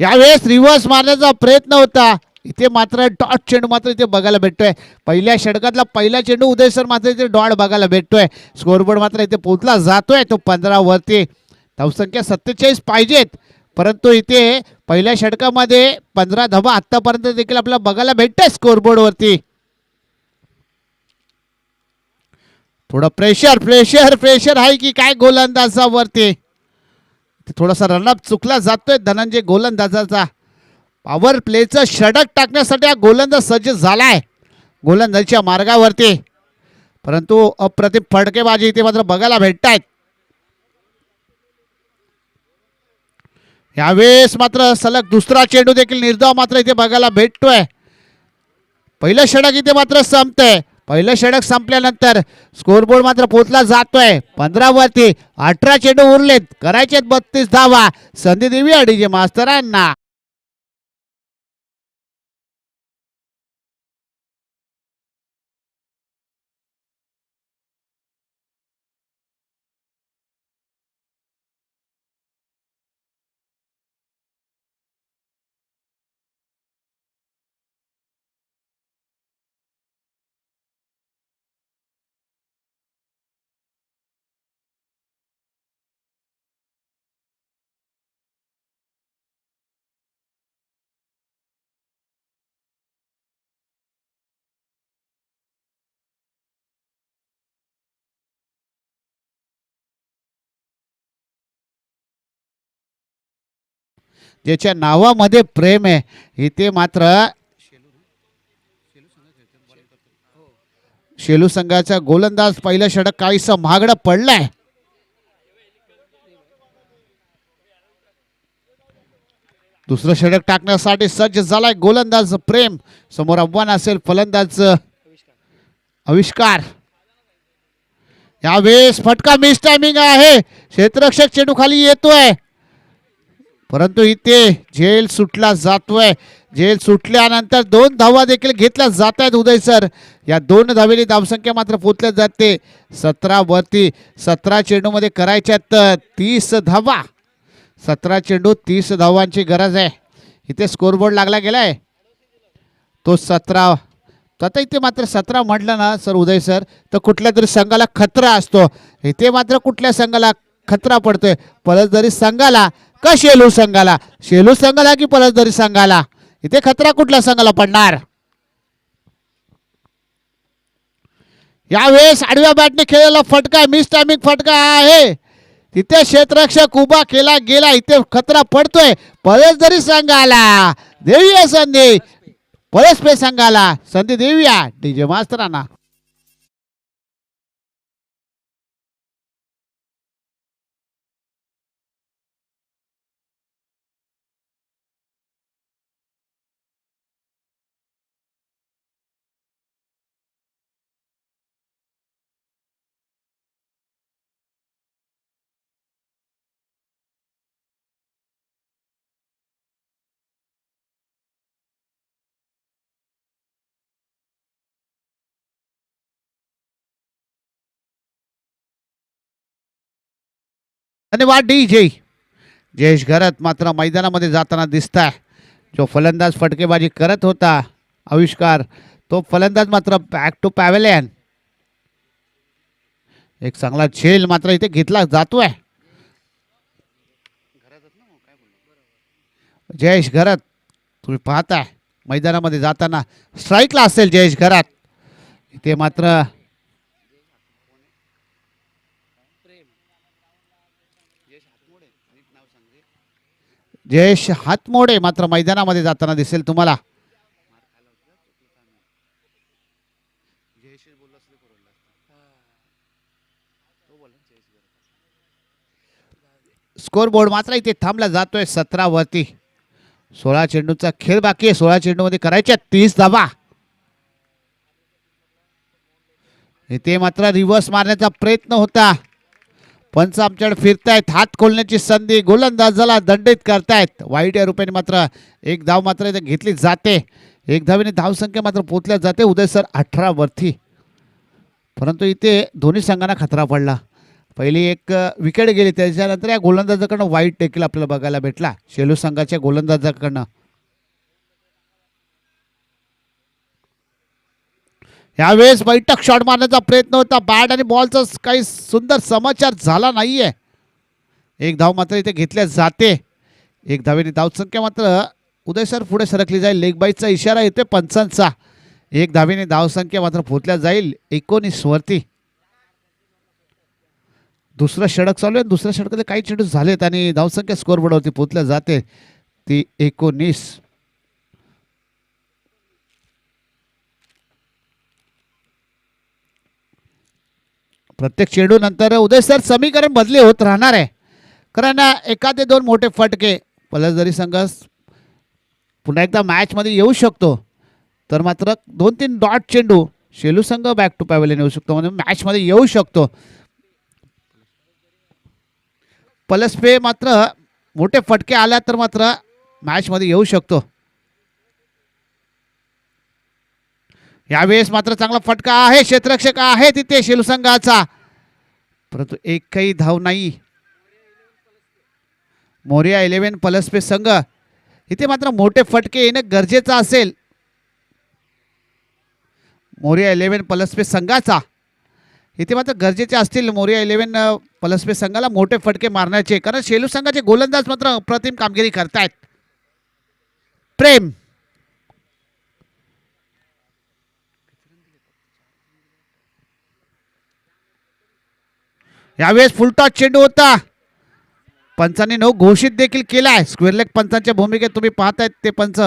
यावेळेस रिव्हर्स मारण्याचा प्रयत्न होता. इथे मात्र डॉट चेंडू मात्र इथे बघायला भेटतोय. पहिल्या षटकातला पहिला चेंडू उदय सर मात्र इथे डॉट बघायला भेटतोय. स्कोरबोर्ड मात्र इथे पोहोचला जातोय तो 15 वरती. धावसंख्या 47 पाहिजेत, परंतु इथे पहिल्या षटकामध्ये 15 धावा आतापर्यंत देखील आपल्याला बघायला भेटतंय स्कोरबोर्ड वरती. थोडं प्रेशर प्रेशर प्रेशर आहे की काय गोलंदाजावरती. थोडासा रनअप चुकला जातोय धनंजय गोलंदाजाचा. पॉवर प्लेचं षटक टाकण्यासाठी हा गोलंदाज सज्ज झालाय गोलंदाजीच्या मार्गावरती, परंतु अप्रतिम फटकेबाजी इथे मात्र बघायला भेटतायत. यावेळेस मात्र सलग दुसरा चेंडू देखील निर्धाव मात्र इथे बघायला भेटतोय. पहिलं षटक इथे मात्र संपतंय. पहिलं षटक संपल्यानंतर स्कोरबोर्ड मात्र पोहोचला जातोय 15 वरती. 18 चेंडू उरलेत, करायचे 32 धावा. संधी देऊया डीजे मास्तरांना. ज्याच्या नावामध्ये प्रेम आहे इथे मात्र शेलू संघाचा गोलंदाज पहिलं षटक काहीसं महागडं पडलाय. दुसरं षटक टाकण्यासाठी सज्ज झालाय गोलंदाज प्रेम. समोर आव्हान असेल फलंदाज आविष्कार. यावेळेस फटका मिस टायमिंग आहे. क्षेत्ररक्षक चेंडू खाली येतोय, परंतु इथे झेल सुटला जातोय. झेल सुटल्यानंतर 2 धावा देखील घेतल्या जात आहेत उदय सर. या 2 धावेली धावसंख्या मात्र पोचल्या जाते 17 वरती. 17 चेंडूमध्ये करायच्यात 30 धावा. 17 चेंडू 30 धावांची गरज आहे. इथे स्कोरबोर्ड लागला गेलाय तो 17. आता इथे मात्र 17 म्हटलं ना सर उदय सर तर कुठल्या तरी संघाला खतरा असतो. इथे मात्र कुठल्या संघाला खतरा पडतोय? पलसदरी संघाला का शेलू संघाला? शेलू संघाला की पलसदरी संघाला? इथे खतरा कुठल्या संघाला पडणार? यावेळेस आडव्या बॅटने खेळलेला फटका मिस टायमिंग फटका आहे. तिथे क्षेत्ररक्षक उभा केला गेला. इथे खतरा पडतोय पलसदरी संघाला. देऊया संधी पलसपे संघाला. संधी देऊया डीजे मास्तरांना. धन्यवाद डीजे. जयेश घरत मात्र मैदानामध्ये जाताना दिसताय. जो फलंदाज फटकेबाजी करत होता आविष्कार, तो फलंदाज मात्र बॅक टू पॅव्हेलियन. एक चांगला झेल मात्र इथे घेतला जातोय. जयेश घरत तुम्ही पाहताय मैदानामध्ये जाताना स्ट्राईकला असेल जयेश घरत. इथे मात्र जयेश हातमोडे मात्र मैदानामध्ये जाताना दिसेल तुम्हाला. स्कोर बोर्ड मात्र इथे थांबला जातोय 17 वरती. 16 चेंडूचा खेळ बाकी आहे. 16 चेंडूमध्ये करायच्या 30 धावा. इथे मात्र रिव्हर्स मारण्याचा प्रयत्न होता, पंच आमच्याकडे फिरतायत, हात खोलण्याची संधी, गोलंदाजाला दंडित करतायत. वाईट या रूपाने मात्र एक धाव मात्र इथे घेतली जाते. एक धावेने धावसंख्या मात्र पोचल्या जाते उदय सर 18 वरती. परंतु इथे दोन्ही संघांना खतरा पडला. पहिली एक विकेट गेली, त्याच्यानंतर या गोलंदाजाकडनं वाईट देखील आपल्याला बघायला भेटला शेलू संघाच्या गोलंदाजाकडनं. यावेळेस बैठक शॉट मारण्याचा प्रयत्न होता, बॅट आणि बॉलचा काही सुंदर समाचार झाला नाहीये. एक धाव मात्र इथे घेतल्या जाते. एक धावेने धावसंख्या मात्र उदय सर पुढे सरकली जाईल. लेग बाईचा इशारा येतोय पंचांचा. एक धावेने धावसंख्या मात्र पोचल्या जाईल 19 वरती. दुसरं षटक चालू आहे. दुसऱ्या षटकामध्ये काही चेंडू झालेत आणि धावसंख्या स्कोअरबोर्डवरती पोचल्या जाते ती 19. प्रत्येक चेंडू नंतर उदय सर समीकरण बदली होत राहणार आहे, कारण एखादे दोन मोठे फटके फलंदाजी संघ पुन्हा एकदा मॅचमध्ये येऊ शकतो, तर मात्र 2-3 डॉट चेंडू शेलू संघ बॅक टू पॅव्हलियन येऊ शकतो, म्हणजे मॅचमध्ये येऊ शकतो. पलसपे मात्र मोठे फटके आल्या तर मात्र मॅचमध्ये येऊ शकतो. यावेळेस मात्र चांगला फटका आहे, क्षेत्ररक्षक आहे तिथे शेलू संघाचा, परंतु एकही धाव नाही. मोरिया 11 पलसपे संघ इथे मात्र मोठे फटके येणं गरजेचं असेल. मोरिया 11 पलसपे संघाचा इथे मात्र गरजेचे असतील. मोरिया 11 पलसपे संघाला मोठे फटके मारण्याचे, कारण शेलू संघाचे गोलंदाज मात्र अप्रतिम कामगिरी करतायत. प्रेम यावेळेस फुलटॉस चेंडू होता, पंचांनी नो घोषित देखील केलाय. स्क्वेअर लेग पंचांच्या भूमिकेत तुम्ही पाहतायत ते पंच.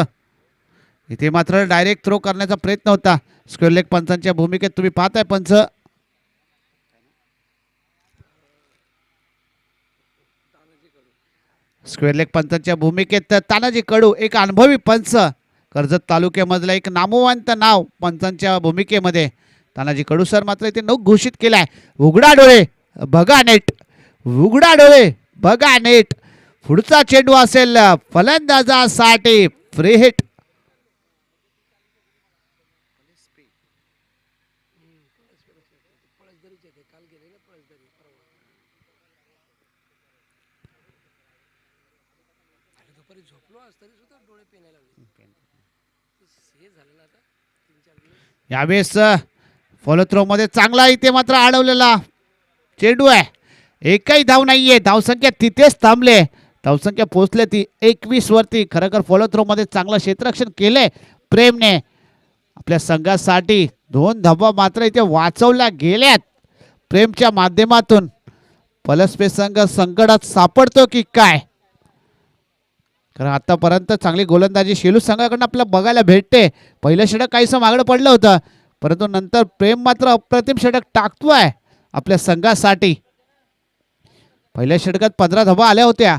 इथे मात्र डायरेक्ट थ्रो करण्याचा प्रयत्न होता. स्क्वेअर लेग पंचांच्या भूमिकेत तुम्ही पाहताय पंच. स्क्वेअर लेग पंचांच्या भूमिकेत तानाजी कडू, एक अनुभवी पंच, कर्जत तालुक्यामधलं एक नामवंत नाव पंचांच्या भूमिकेमध्ये. तानाजी कडू सर मात्र इथे नो घोषित केलाय. उघडा डोळे बघा नेट, उघडा डोळे बघा नेट. पुढचा चेंडू असेल फलंदाजासाठी फ्री हिट. दुपारी झोपलो आज तरी सुद्धा डोळे पेनायला लागले. हे झालं ना आता 3-4 दिवस. यावेळेस फॉलो थ्रो मध्ये चांगला इथे मात्र अडवलेला चेंडू आहे. एकही धाव नाहीये, धावसंख्या तिथेच थांबले. धावसंख्या पोहोचले ती 21 वरती. खरं फॉलो थ्रो मध्ये चांगलं क्षेत्ररक्षण केले प्रेमने. आपल्या संघासाठी 2 धावा मात्र इथे वाचवल्या गेल्यात प्रेमच्या माध्यमातून. पलसपे संघ संकटात सापडतो की काय, कारण आतापर्यंत चांगली गोलंदाजी शेलू संघाकडून आपल्याला बघायला भेटते. पहिलं षटक काहीसं मागणं पडलं होतं, परंतु नंतर प्रेम मात्र अप्रतिम षटक टाकतोय आपल्या संघासाठी. पहिल्या षटकात 15 धावा आल्या होत्या.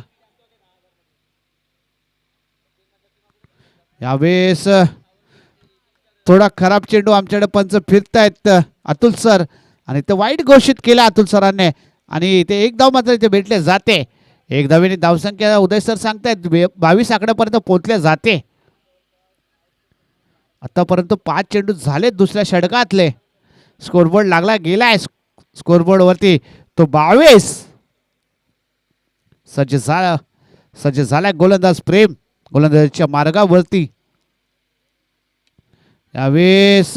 यावेळेस थोडा खराब चेंडू आमच्याकडे पंच फिरतायत अतुल सर, आणि ते वाईट घोषित केलं अतुल सरांनी, आणि ते एक धाव मात्र इथे भेटले जाते. एक धावेने धावसंख्या उदय सर सांगतायत 22 आकड्यापर्यंत पोहोचले जाते. आतापर्यंत 5 चेंडू झाले दुसऱ्या षटकातले. स्कोरबोर्ड लागला गेलाय स्कोरबोर्ड वरती तो 22. सज्ज झालाय गोलंदाज प्रेम गोलंदाजीच्या मार्गावरती. यावेळेस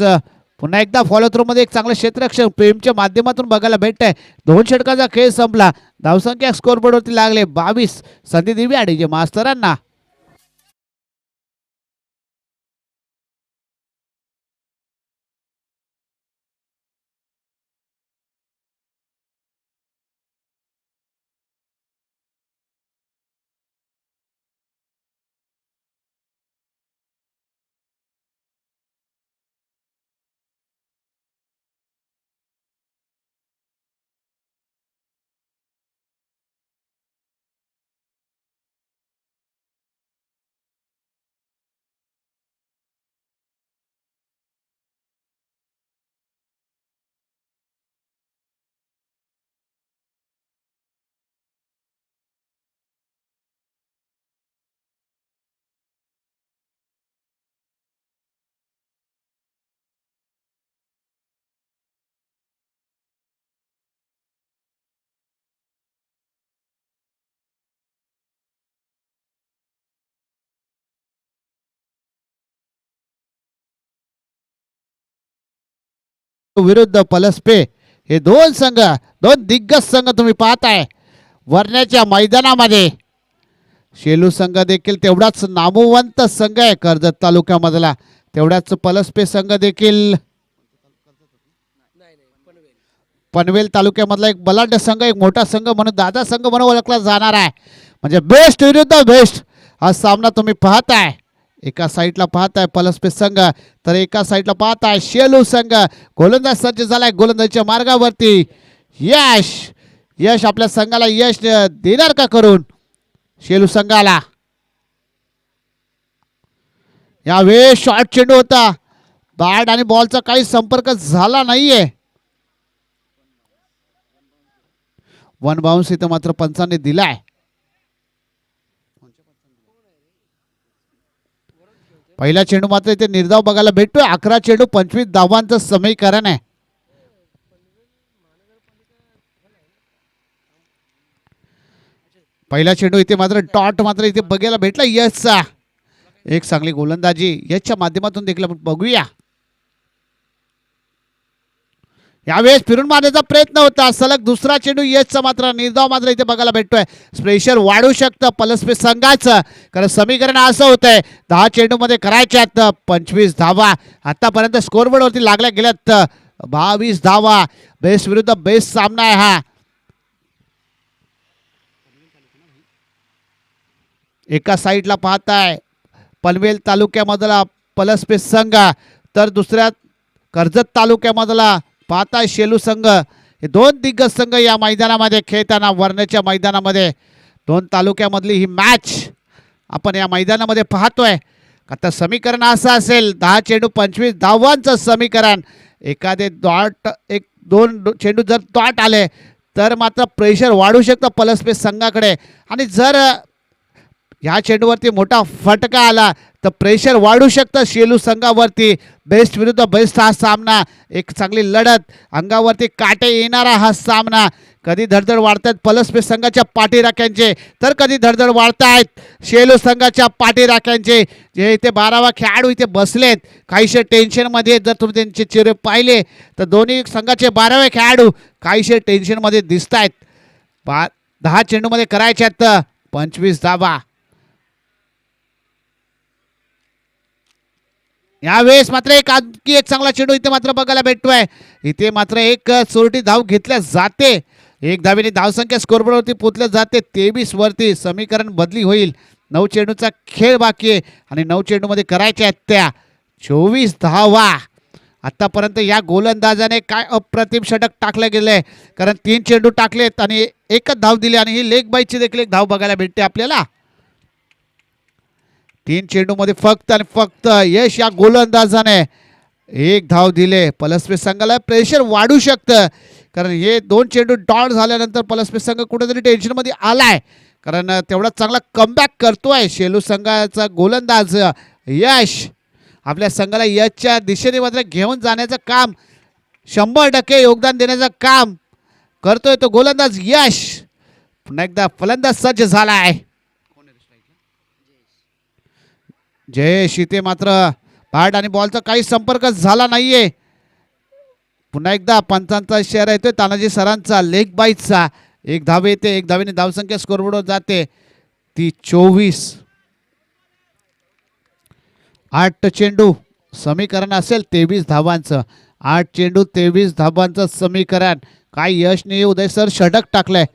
पुन्हा एकदा फॉलो थ्रो मध्ये एक चांगलं क्षेत्ररक्षण प्रेमच्या माध्यमातून बघायला भेटतंय. 2 षटकाचा खेळ संपला. धावसंख्या स्कोरबोर्डवरती लागले 22. संधी दिवी आणि मास्तरांना. विरुद्ध पलसपे हे दोन संघ, दोन दिग्गज संघ तुम्ही पाहताय वरण्याच्या मैदानामध्ये. शेलू संघ देखील तेवढाच नामवंत संघ आहे कर्जत तालुक्यामधला, तेवढाच पलसपे संघ देखील नाही पनवेल. पनवेल तालुक्यामधला एक बलाढ्य संघ, एक मोठा संघ म्हणून दादा संघ म्हणून ओळखला जाणार आहे. म्हणजे बेस्ट विरुद्ध बेस्ट हा सामना तुम्ही पाहताय. एका साईडला पाहताय पलसपे संघ, तर एका साईडला पाहताय शेलू संघ. गोलंदाज सज्ज झालाय गोलंदाजीच्या मार्गावरती. यश यश आपल्या संघाला यश देणार का करून शेलू संघाला. यावेळेस शॉर्ट चेंडू होता, बॅट आणि बॉलचा काही संपर्क झाला नाहीये. वन बाउन्स इथं मात्र पंचांनी दिलाय. पहिला चेंडू मात्र इथे निर्धाव बघायला भेटतोय. 11 चेंडू 25 धावांचं समीकरण आहे. पहिला चेंडू इथे मात्र डॉट मात्र इथे बघायला भेटला यशचा. एक चांगली गोलंदाजी यशच्या माध्यमातून देखील आपण बघूया. यावेळेस फिरून मारण्याचा प्रयत्न होता, सलग दुसरा चेंडू यशचा मात्र निर्धाव मात्र इथे बघायला भेटतोय. प्रेशर वाढू शकतं पलसपे संघाचं, कारण समीकरण असं होतंय 10 चेंडूमध्ये करायच्यात 25 धावा. आतापर्यंत स्कोरबोर्डवरती लागल्या गेल्यात 22 धावा. बेस्ट विरुद्ध बेस्ट सामना आहे हा. एका साईडला पाहताय पनवेल तालुक्यामधला पलसपे संघ, तर दुसऱ्या कर्जत तालुक्यामधला पाहताय शेलू संघ. हे दोन दिग्गज संघ या मैदानामध्ये खेळताना वरण्याच्या मैदानामध्ये. दोन तालुक्यामधली ही मॅच आपण या मैदानामध्ये पाहतोय. आता समीकरण असं असेल 10 चेंडू 25 धावांचं समीकरण. एखादे डॉट एक दोन चेंडू जर डॉट आले तर मात्र प्रेशर वाढू शकतं पलसपे संघाकडे, आणि जर ह्या चेंडूवरती मोठा फटका आला तर प्रेशर वाढू शकतं शेलू संघावरती. बेस्ट विरुद्ध बेस्ट हा सामना, एक चांगली लढत, अंगावरती काटे येणारा हा सामना. कधी धडधड वाढतायत पलसपे संघाच्या पाठीराख्यांचे, तर कधी धडधड वाढतायत शेलू संघाच्या पाठीराख्यांचे. जे इथे 12वा खेळाडू इथे बसलेत काहीशे टेन्शनमध्ये. जर तुम्ही त्यांचे चेहरे पाहिले तर दोन्ही संघाचे 12वे खेळाडू काहीशे टेन्शनमध्ये दिसत आहेत. 10 चेंडूमध्ये करायच्यात 25 धावा. यावेळेस मात्र आणखी एक चांगला चेंडू इथे मात्र बघायला भेटतोय. इथे मात्र एक चोरटी धाव घेतल्या जाते. एक धावेने धावसंख्या स्कोरबोर्डवरती पोचल्या जाते 23 वरती. समीकरण बदली होईल. 9 चेंडूचा खेळ बाकी आहे आणि 9 चेंडूमध्ये करायच्या आहेत त्या 24 धावा. आतापर्यंत या गोलंदाजाने काय अप्रतिम षटक टाकलं गेलंय, कारण 3 चेंडू टाकलेत आणि एकच धाव दिली, आणि ही लेग बाईची देखील एक धाव बघायला भेटते आपल्याला. 3 चेंडूमध्ये फक्त आणि फक्त यश या गोलंदाजाने एक धाव दिले. पलसपे संघाला प्रेशर वाढू शकतं, कारण हे 2 चेंडू डॉट झाल्यानंतर पलसपे संघ कुठेतरी टेन्शनमध्ये आलाय, कारण तेवढा चांगला कमबॅक करतोय शेलू संघाचा गोलंदाज यश. आपल्या संघाला यशच्या दिशेने मात्र घेऊन जाण्याचं काम, 100% योगदान देण्याचं काम करतोय तो गोलंदाज यश. पुन्हा एकदा फलंदाज सज्ज झाला आहे जयेश. इथे मात्र बॅट आणि बॉलचा काही संपर्क झाला नाहीये. पुन्हा एकदा पंचांचा इशारा येतोय तानाजी सरांचा लेग बाईटचा. एक धाव येते, एक धावेने धावसंख्या स्कोरबोर्डवर जाते ती 24. 8 चेंडू समीकरण असेल 23 धावांचं. 8 चेंडू 23 धावांचं समीकरण. काय यशने उदय सर षटक टाकलंय.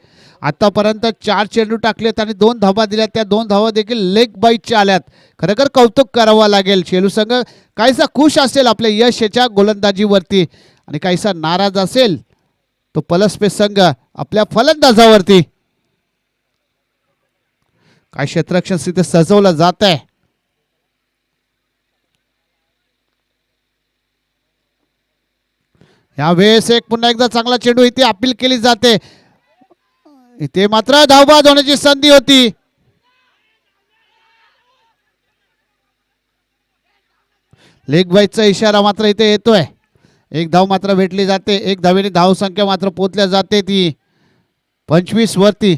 आतापर्यंत 4 चेंडू टाकलेत आणि 2 धावा दिल्यात. त्या 2 धावा देखील लेग बाईटच्या आल्यात. खरोखर कौतुक करावं लागेल. शेलू संघ काहीसा खुश असेल आपल्या यशच्या गोलंदाजीवरती, आणि काहीसा नाराज असेल तो पलसपे संघ आपल्या फलंदाजावरती. काय क्षेत्ररक्षण तिथे सजवलं जात आहे. यावेळेस एक पुन्हा एकदा चांगला चेंडू इथे अपील केली जाते. इथे मात्र धावबाद होण्याची संधी होती. लेग बाईटचा इशारा मात्र इथे येतोय. एक धाव मात्र भेटली जाते. एक धावेने धाव संख्या मात्र पोचल्या जाते ती 25 वरती.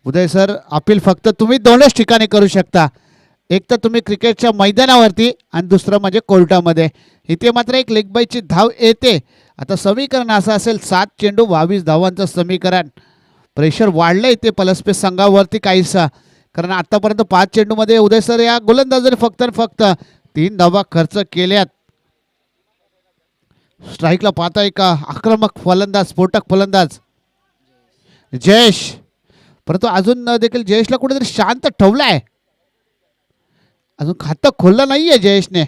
उदय सर अपील फक्त तुम्ही 2च ठिकाणी करू शकता. एक तर तुम्ही क्रिकेटच्या मैदानावरती आणि दुसरं म्हणजे कोर्टामध्ये. इथे मात्र एक लेग बायची धाव येते. आता समीकरण असं असेल 7 चेंडू 22 धावांचं समीकरण. प्रेशर वाढलं इथे पलसपे संघावरती काहीसा, कारण आतापर्यंत 5 चेंडूमध्ये उदय सर या गोलंदाजाने फक्त आणि फक्त 3 धावा खर्च केल्यात. स्ट्राईकला पाहताय का आक्रमक फलंदाज, स्फोटक फलंदाज जयेश, परंतु अजून देखील जयेशला कुठेतरी शांत ठेवलाय. अजून खातं खोललं नाहीये जयेशने.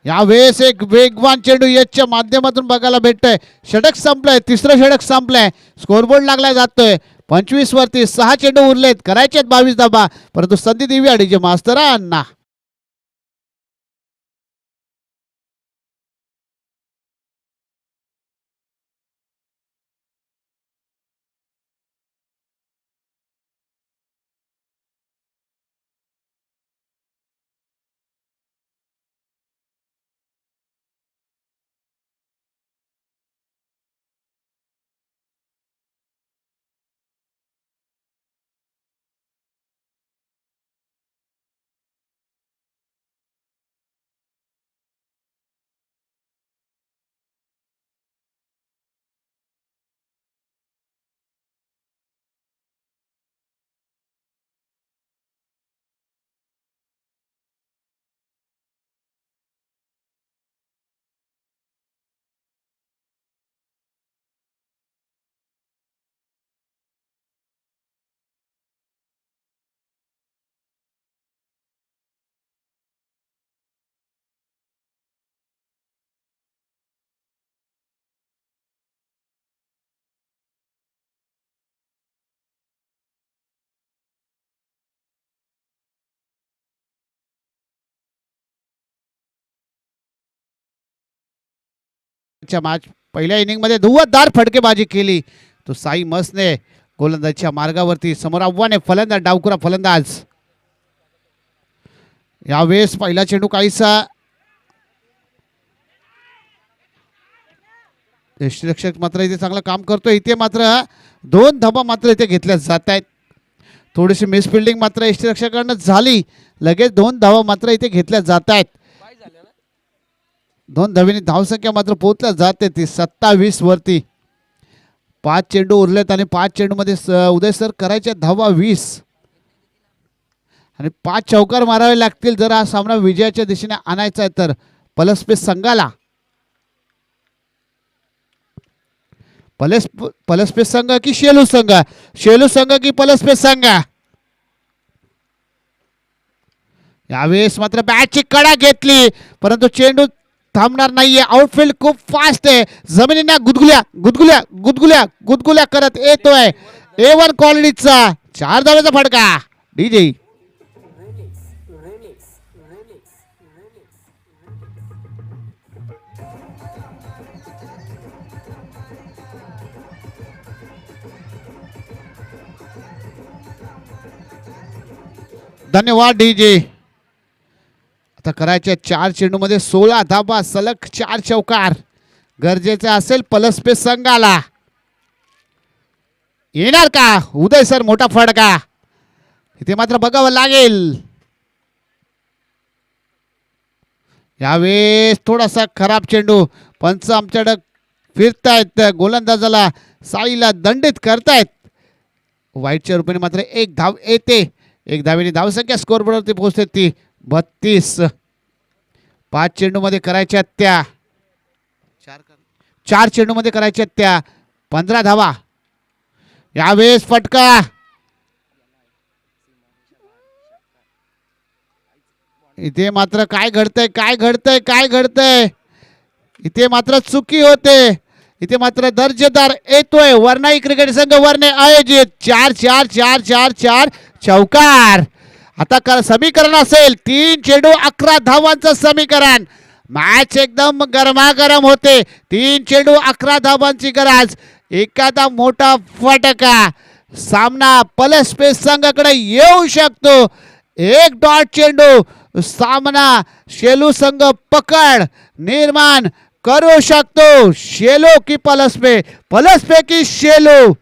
यावेळेस एक वेगवान चेंडू यशच्या माध्यमातून बघायला भेटतोय. षटक संपलंय, तिसरं षटक संपलंय. स्कोरबोर्ड लागला जातोय 25 वरती. 6 चेंडू उरलेत, करायचे 22 धाबा, परंतु संधी देवी अडीचे मास्तरांना. मॅच पहिल्या इनिंग मध्ये धुव्वतदार फटकेबाजी केली. तो साई मसने गोलंदाजीच्या मार्गावरती. समोर आव्हाने फलंदाज, डावखुरा फलंदाज. यावेळेस पहिला चेंडू काहीसा यष्टीरक्षक मात्र इथे चांगलं काम करतोय. इथे मात्र 2 धाबा मात्र इथे घेतल्या जात आहेत. थोडीशी मिसफिल्डिंग मात्र यष्टीरक्षकांना झाली, लगेच 2 धावा मात्र इथे घेतल्या जात आहेत. 2 धावेने धावसंख्या मात्र पोहोचल्या जाते ती 27 वरती. 5 चेंडू उरलेत आणि 5 चेंडूमध्ये उदय सर करायच्या धावा 20 आणि 5 चौकार मारावे लागतील जर हा सामना विजयाच्या दिशेने आणायचा आहे तर पलसपे संघाला. पलसपे संघ की शेलू संघ, शेलू संघ की पलसपे संघ. यावेळेस मात्र बॅटची कडा घेतली, परंतु चेंडू थांबणार नाहीये. आउटफील्ड खूप फास्ट आहे. जमिनीने गुदगुल्या गुदगुल्या गुदगुल्या गुदगुल्या करत येतोय. A1 क्वालिटीचा 4 धावेचा फटका. डीजे धन्यवाद डीजे. आता करायचे 4 चेंडू मध्ये 16 धाबा, सलग 4 चौकार गरजेचे असेल पलसपे संघाला. येणार का उदय सर मोठा फटका. इथे मात्र बघावं लागेल. यावेळेस थोडासा खराब चेंडू. पंच आमच्याकडे फिरतायत, गोलंदाजाला साईला दंडित करतायत. वाईटच्या रूपाने मात्र 1 धाव येते. 1 धावेने धावसंख्या स्कोरबोर्डवरती पोहोचते ती 32. 5 चेंडू मध्ये करायच्या त्या 4 चेंडू मध्ये करायच्या त्या 15 धावा. यावेळेस फटका. इथे मात्र काय घडतंय काय घडतंय काय घडतंय. इथे मात्र चुकी होते. इथे मात्र दर्जेदार येतोय वर्णाई क्रिकेट संघ वर्णे आयोजित 4-4-4-4-4 चौकार. आता समीकरण असेल 3 चेंडू 11 धावांचं समीकरण. मॅच एकदम गरमागरम होते. 3 चेंडू 11 धावांची गरज. एखादा मोठा फटका सामना पलसपे संघाकडे येऊ शकतो. 1 डॉट चेंडू सामना शेलू संघ पकड निर्माण करू शकतो. शेलो की पलसपे, पलसपे की शेलो.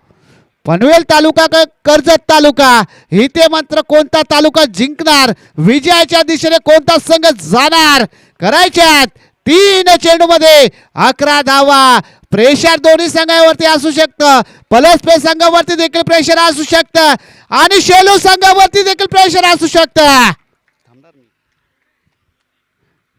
पनवेल तालुका का कर्जत तालुका, इथे मात्र कोणता तालुका जिंकणार, विजयाच्या दिशेने कोणता संघ जाणार, करायच्यात 3 चेंडूमध्ये 11 धावा. प्रेशर दोन्ही संघावरती असू शकतं, पलसपे संघावरती देखील प्रेशर असू शकतं आणि शेलू संघावरती देखील प्रेशर असू शकतं.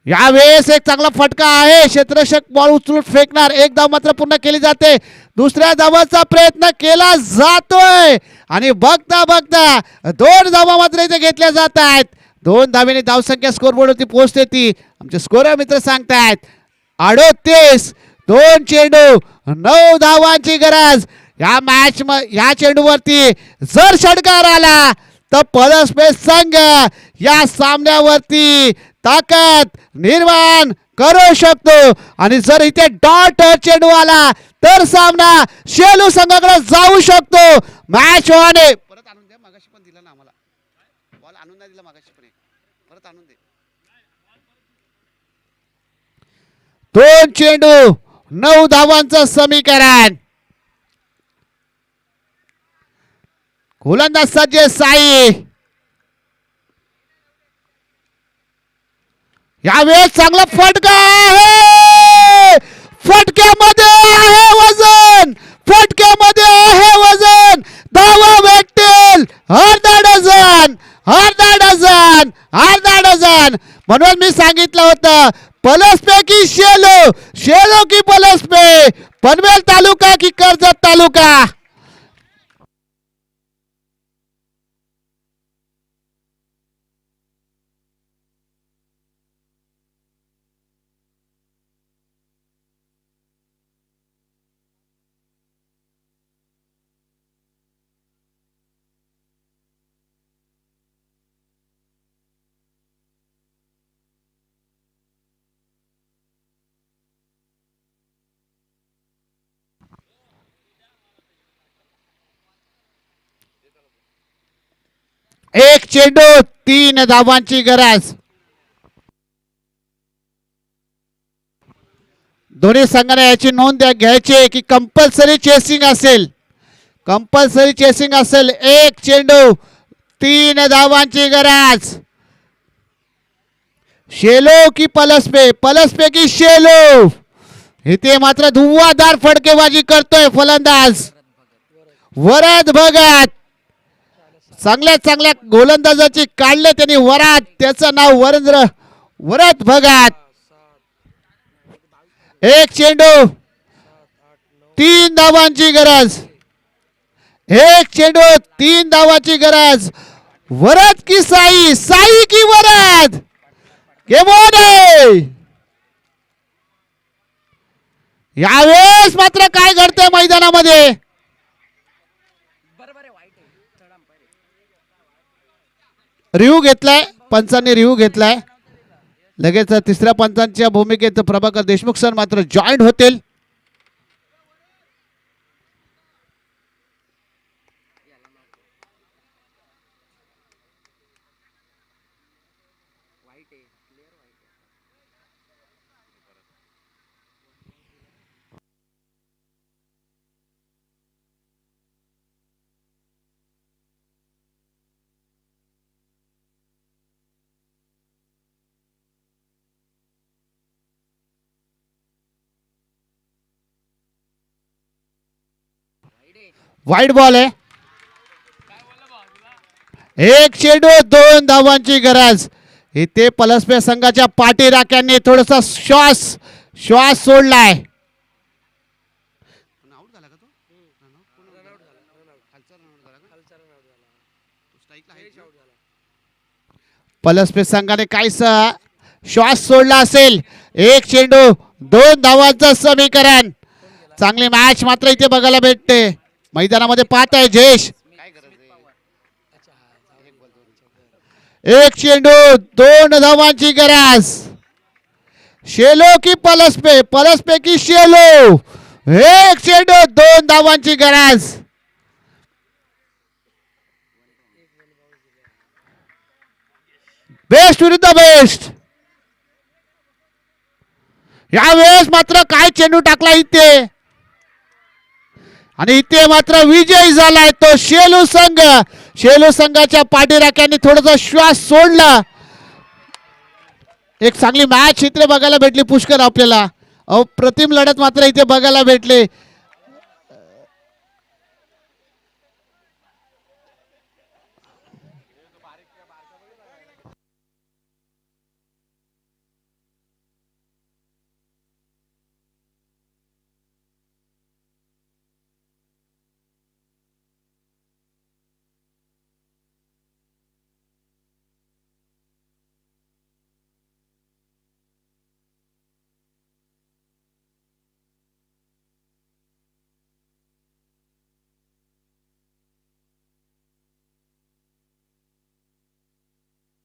यावेळेस एक चांगला फटका आहे, क्षेत्ररक्षक बॉल उचलून फेकणार, एक धाव मात्र पूर्ण केली जाते, दुसऱ्या धावाचा प्रयत्न केला जातोय आणि बघता बघता 2 धावा मात्र इथे घेतल्या जात आहेत. 2 धावेने धावसंख्या स्कोरबोर्डवरती पोहोचते ती आमचे स्कोरर मित्र सांगतायत. 38, 2 चेंडू 9 धावांची गरज. या चेंडूवरती जर षटकार आला तर पलसपे संघ या सामन्यावरती ताकद निर्माण करू शकतो आणि जर इथे डॉट चेंडू आला तर सामना शेलू संघाकडे जाऊ शकतो. मॅच ऑन आहे. परत आणून द्या, मागाशी पण दिला ना आम्हाला बॉल, आणून नाही दिला मागाशी पण, परत आणून दे. 2 चेंडू 9 धावांचं समीकरण. गोलंदाज सज्ज साई. यावेळेस चांगला फटका आहे, फटक्यामध्ये आहे वजन, फटक्यामध्ये आहे वजन, धावा भेटतील अर्धा डझन, अर्धा डझन, अर्धा डझन. म्हणून मी सांगितलं होतं पलसपे की शेलो, शेलो की पलसपे, पनवेल तालुका की कर्जत तालुका. एक चेंडू 3 धावांची गरज. दोन्ही संघाने याची नोंद घ्यायची की कंपल्सरी चेसिंग असेल, कंपल्सरी चेसिंग असेल. एक चेंडू 3 धावांची गरज. शेलो की पलसपे, पलसपे की शेलो, इथे मात्र धुव्वाधार फटकेबाजी करतोय फलंदाज वरद भगत. चांगल्या चांगल्या गोलंदाजाची काढले त्यांनी वरात, त्याचं नाव वरेंद्र वरद भगत. एक चेंडू 3 धावांची गरज. एक चेंडू 3 धावाची गरज. वरद की साई, साई की वरद, गेम ऑन आहे. यावेळेस मात्र काय घडतंय मैदानामध्ये, रिव्ह्यू घेतलाय पंचांनी, रिव्ह्यू घेतलाय. लगेच तिसऱ्या पंचांच्या भूमिकेत प्रभाकर देशमुख सर मात्र जॉईंट होतील. वाईट बॉल आहे. एक चेंडू 2 धावांची गरज. इथे पलसपे संघाच्या पाठी राख्यांनी थोडासा श्वास सोडलाय. पलसपे संघाने काहीसा श्वास सोडला असेल. एक चेंडू 2 धावांचं समीकरण. चांगली मॅच मात्र इथे बघायला भेटते मैदानामध्ये. पाहत आहे जयेश. एक चेंडू 2 धावांची गरज. शेलो की पलसपे, पलसपे की शेलो, एक चेंडू 2 धावांची गरज. बेस्ट विरुद्ध बेस्ट. यावेळेस मात्र काय चेंडू टाकला इथे. आणि इथे मात्र विजयी झालाय तो शेलू संघ. शेलू संघाच्या पाठीराख्यांनी थोडासा श्वास सोडला. एक चांगली मॅच इथे बघायला भेटली पुष्कर आपल्याला. अप्रतिम लढत मात्र इथे बघायला भेटले.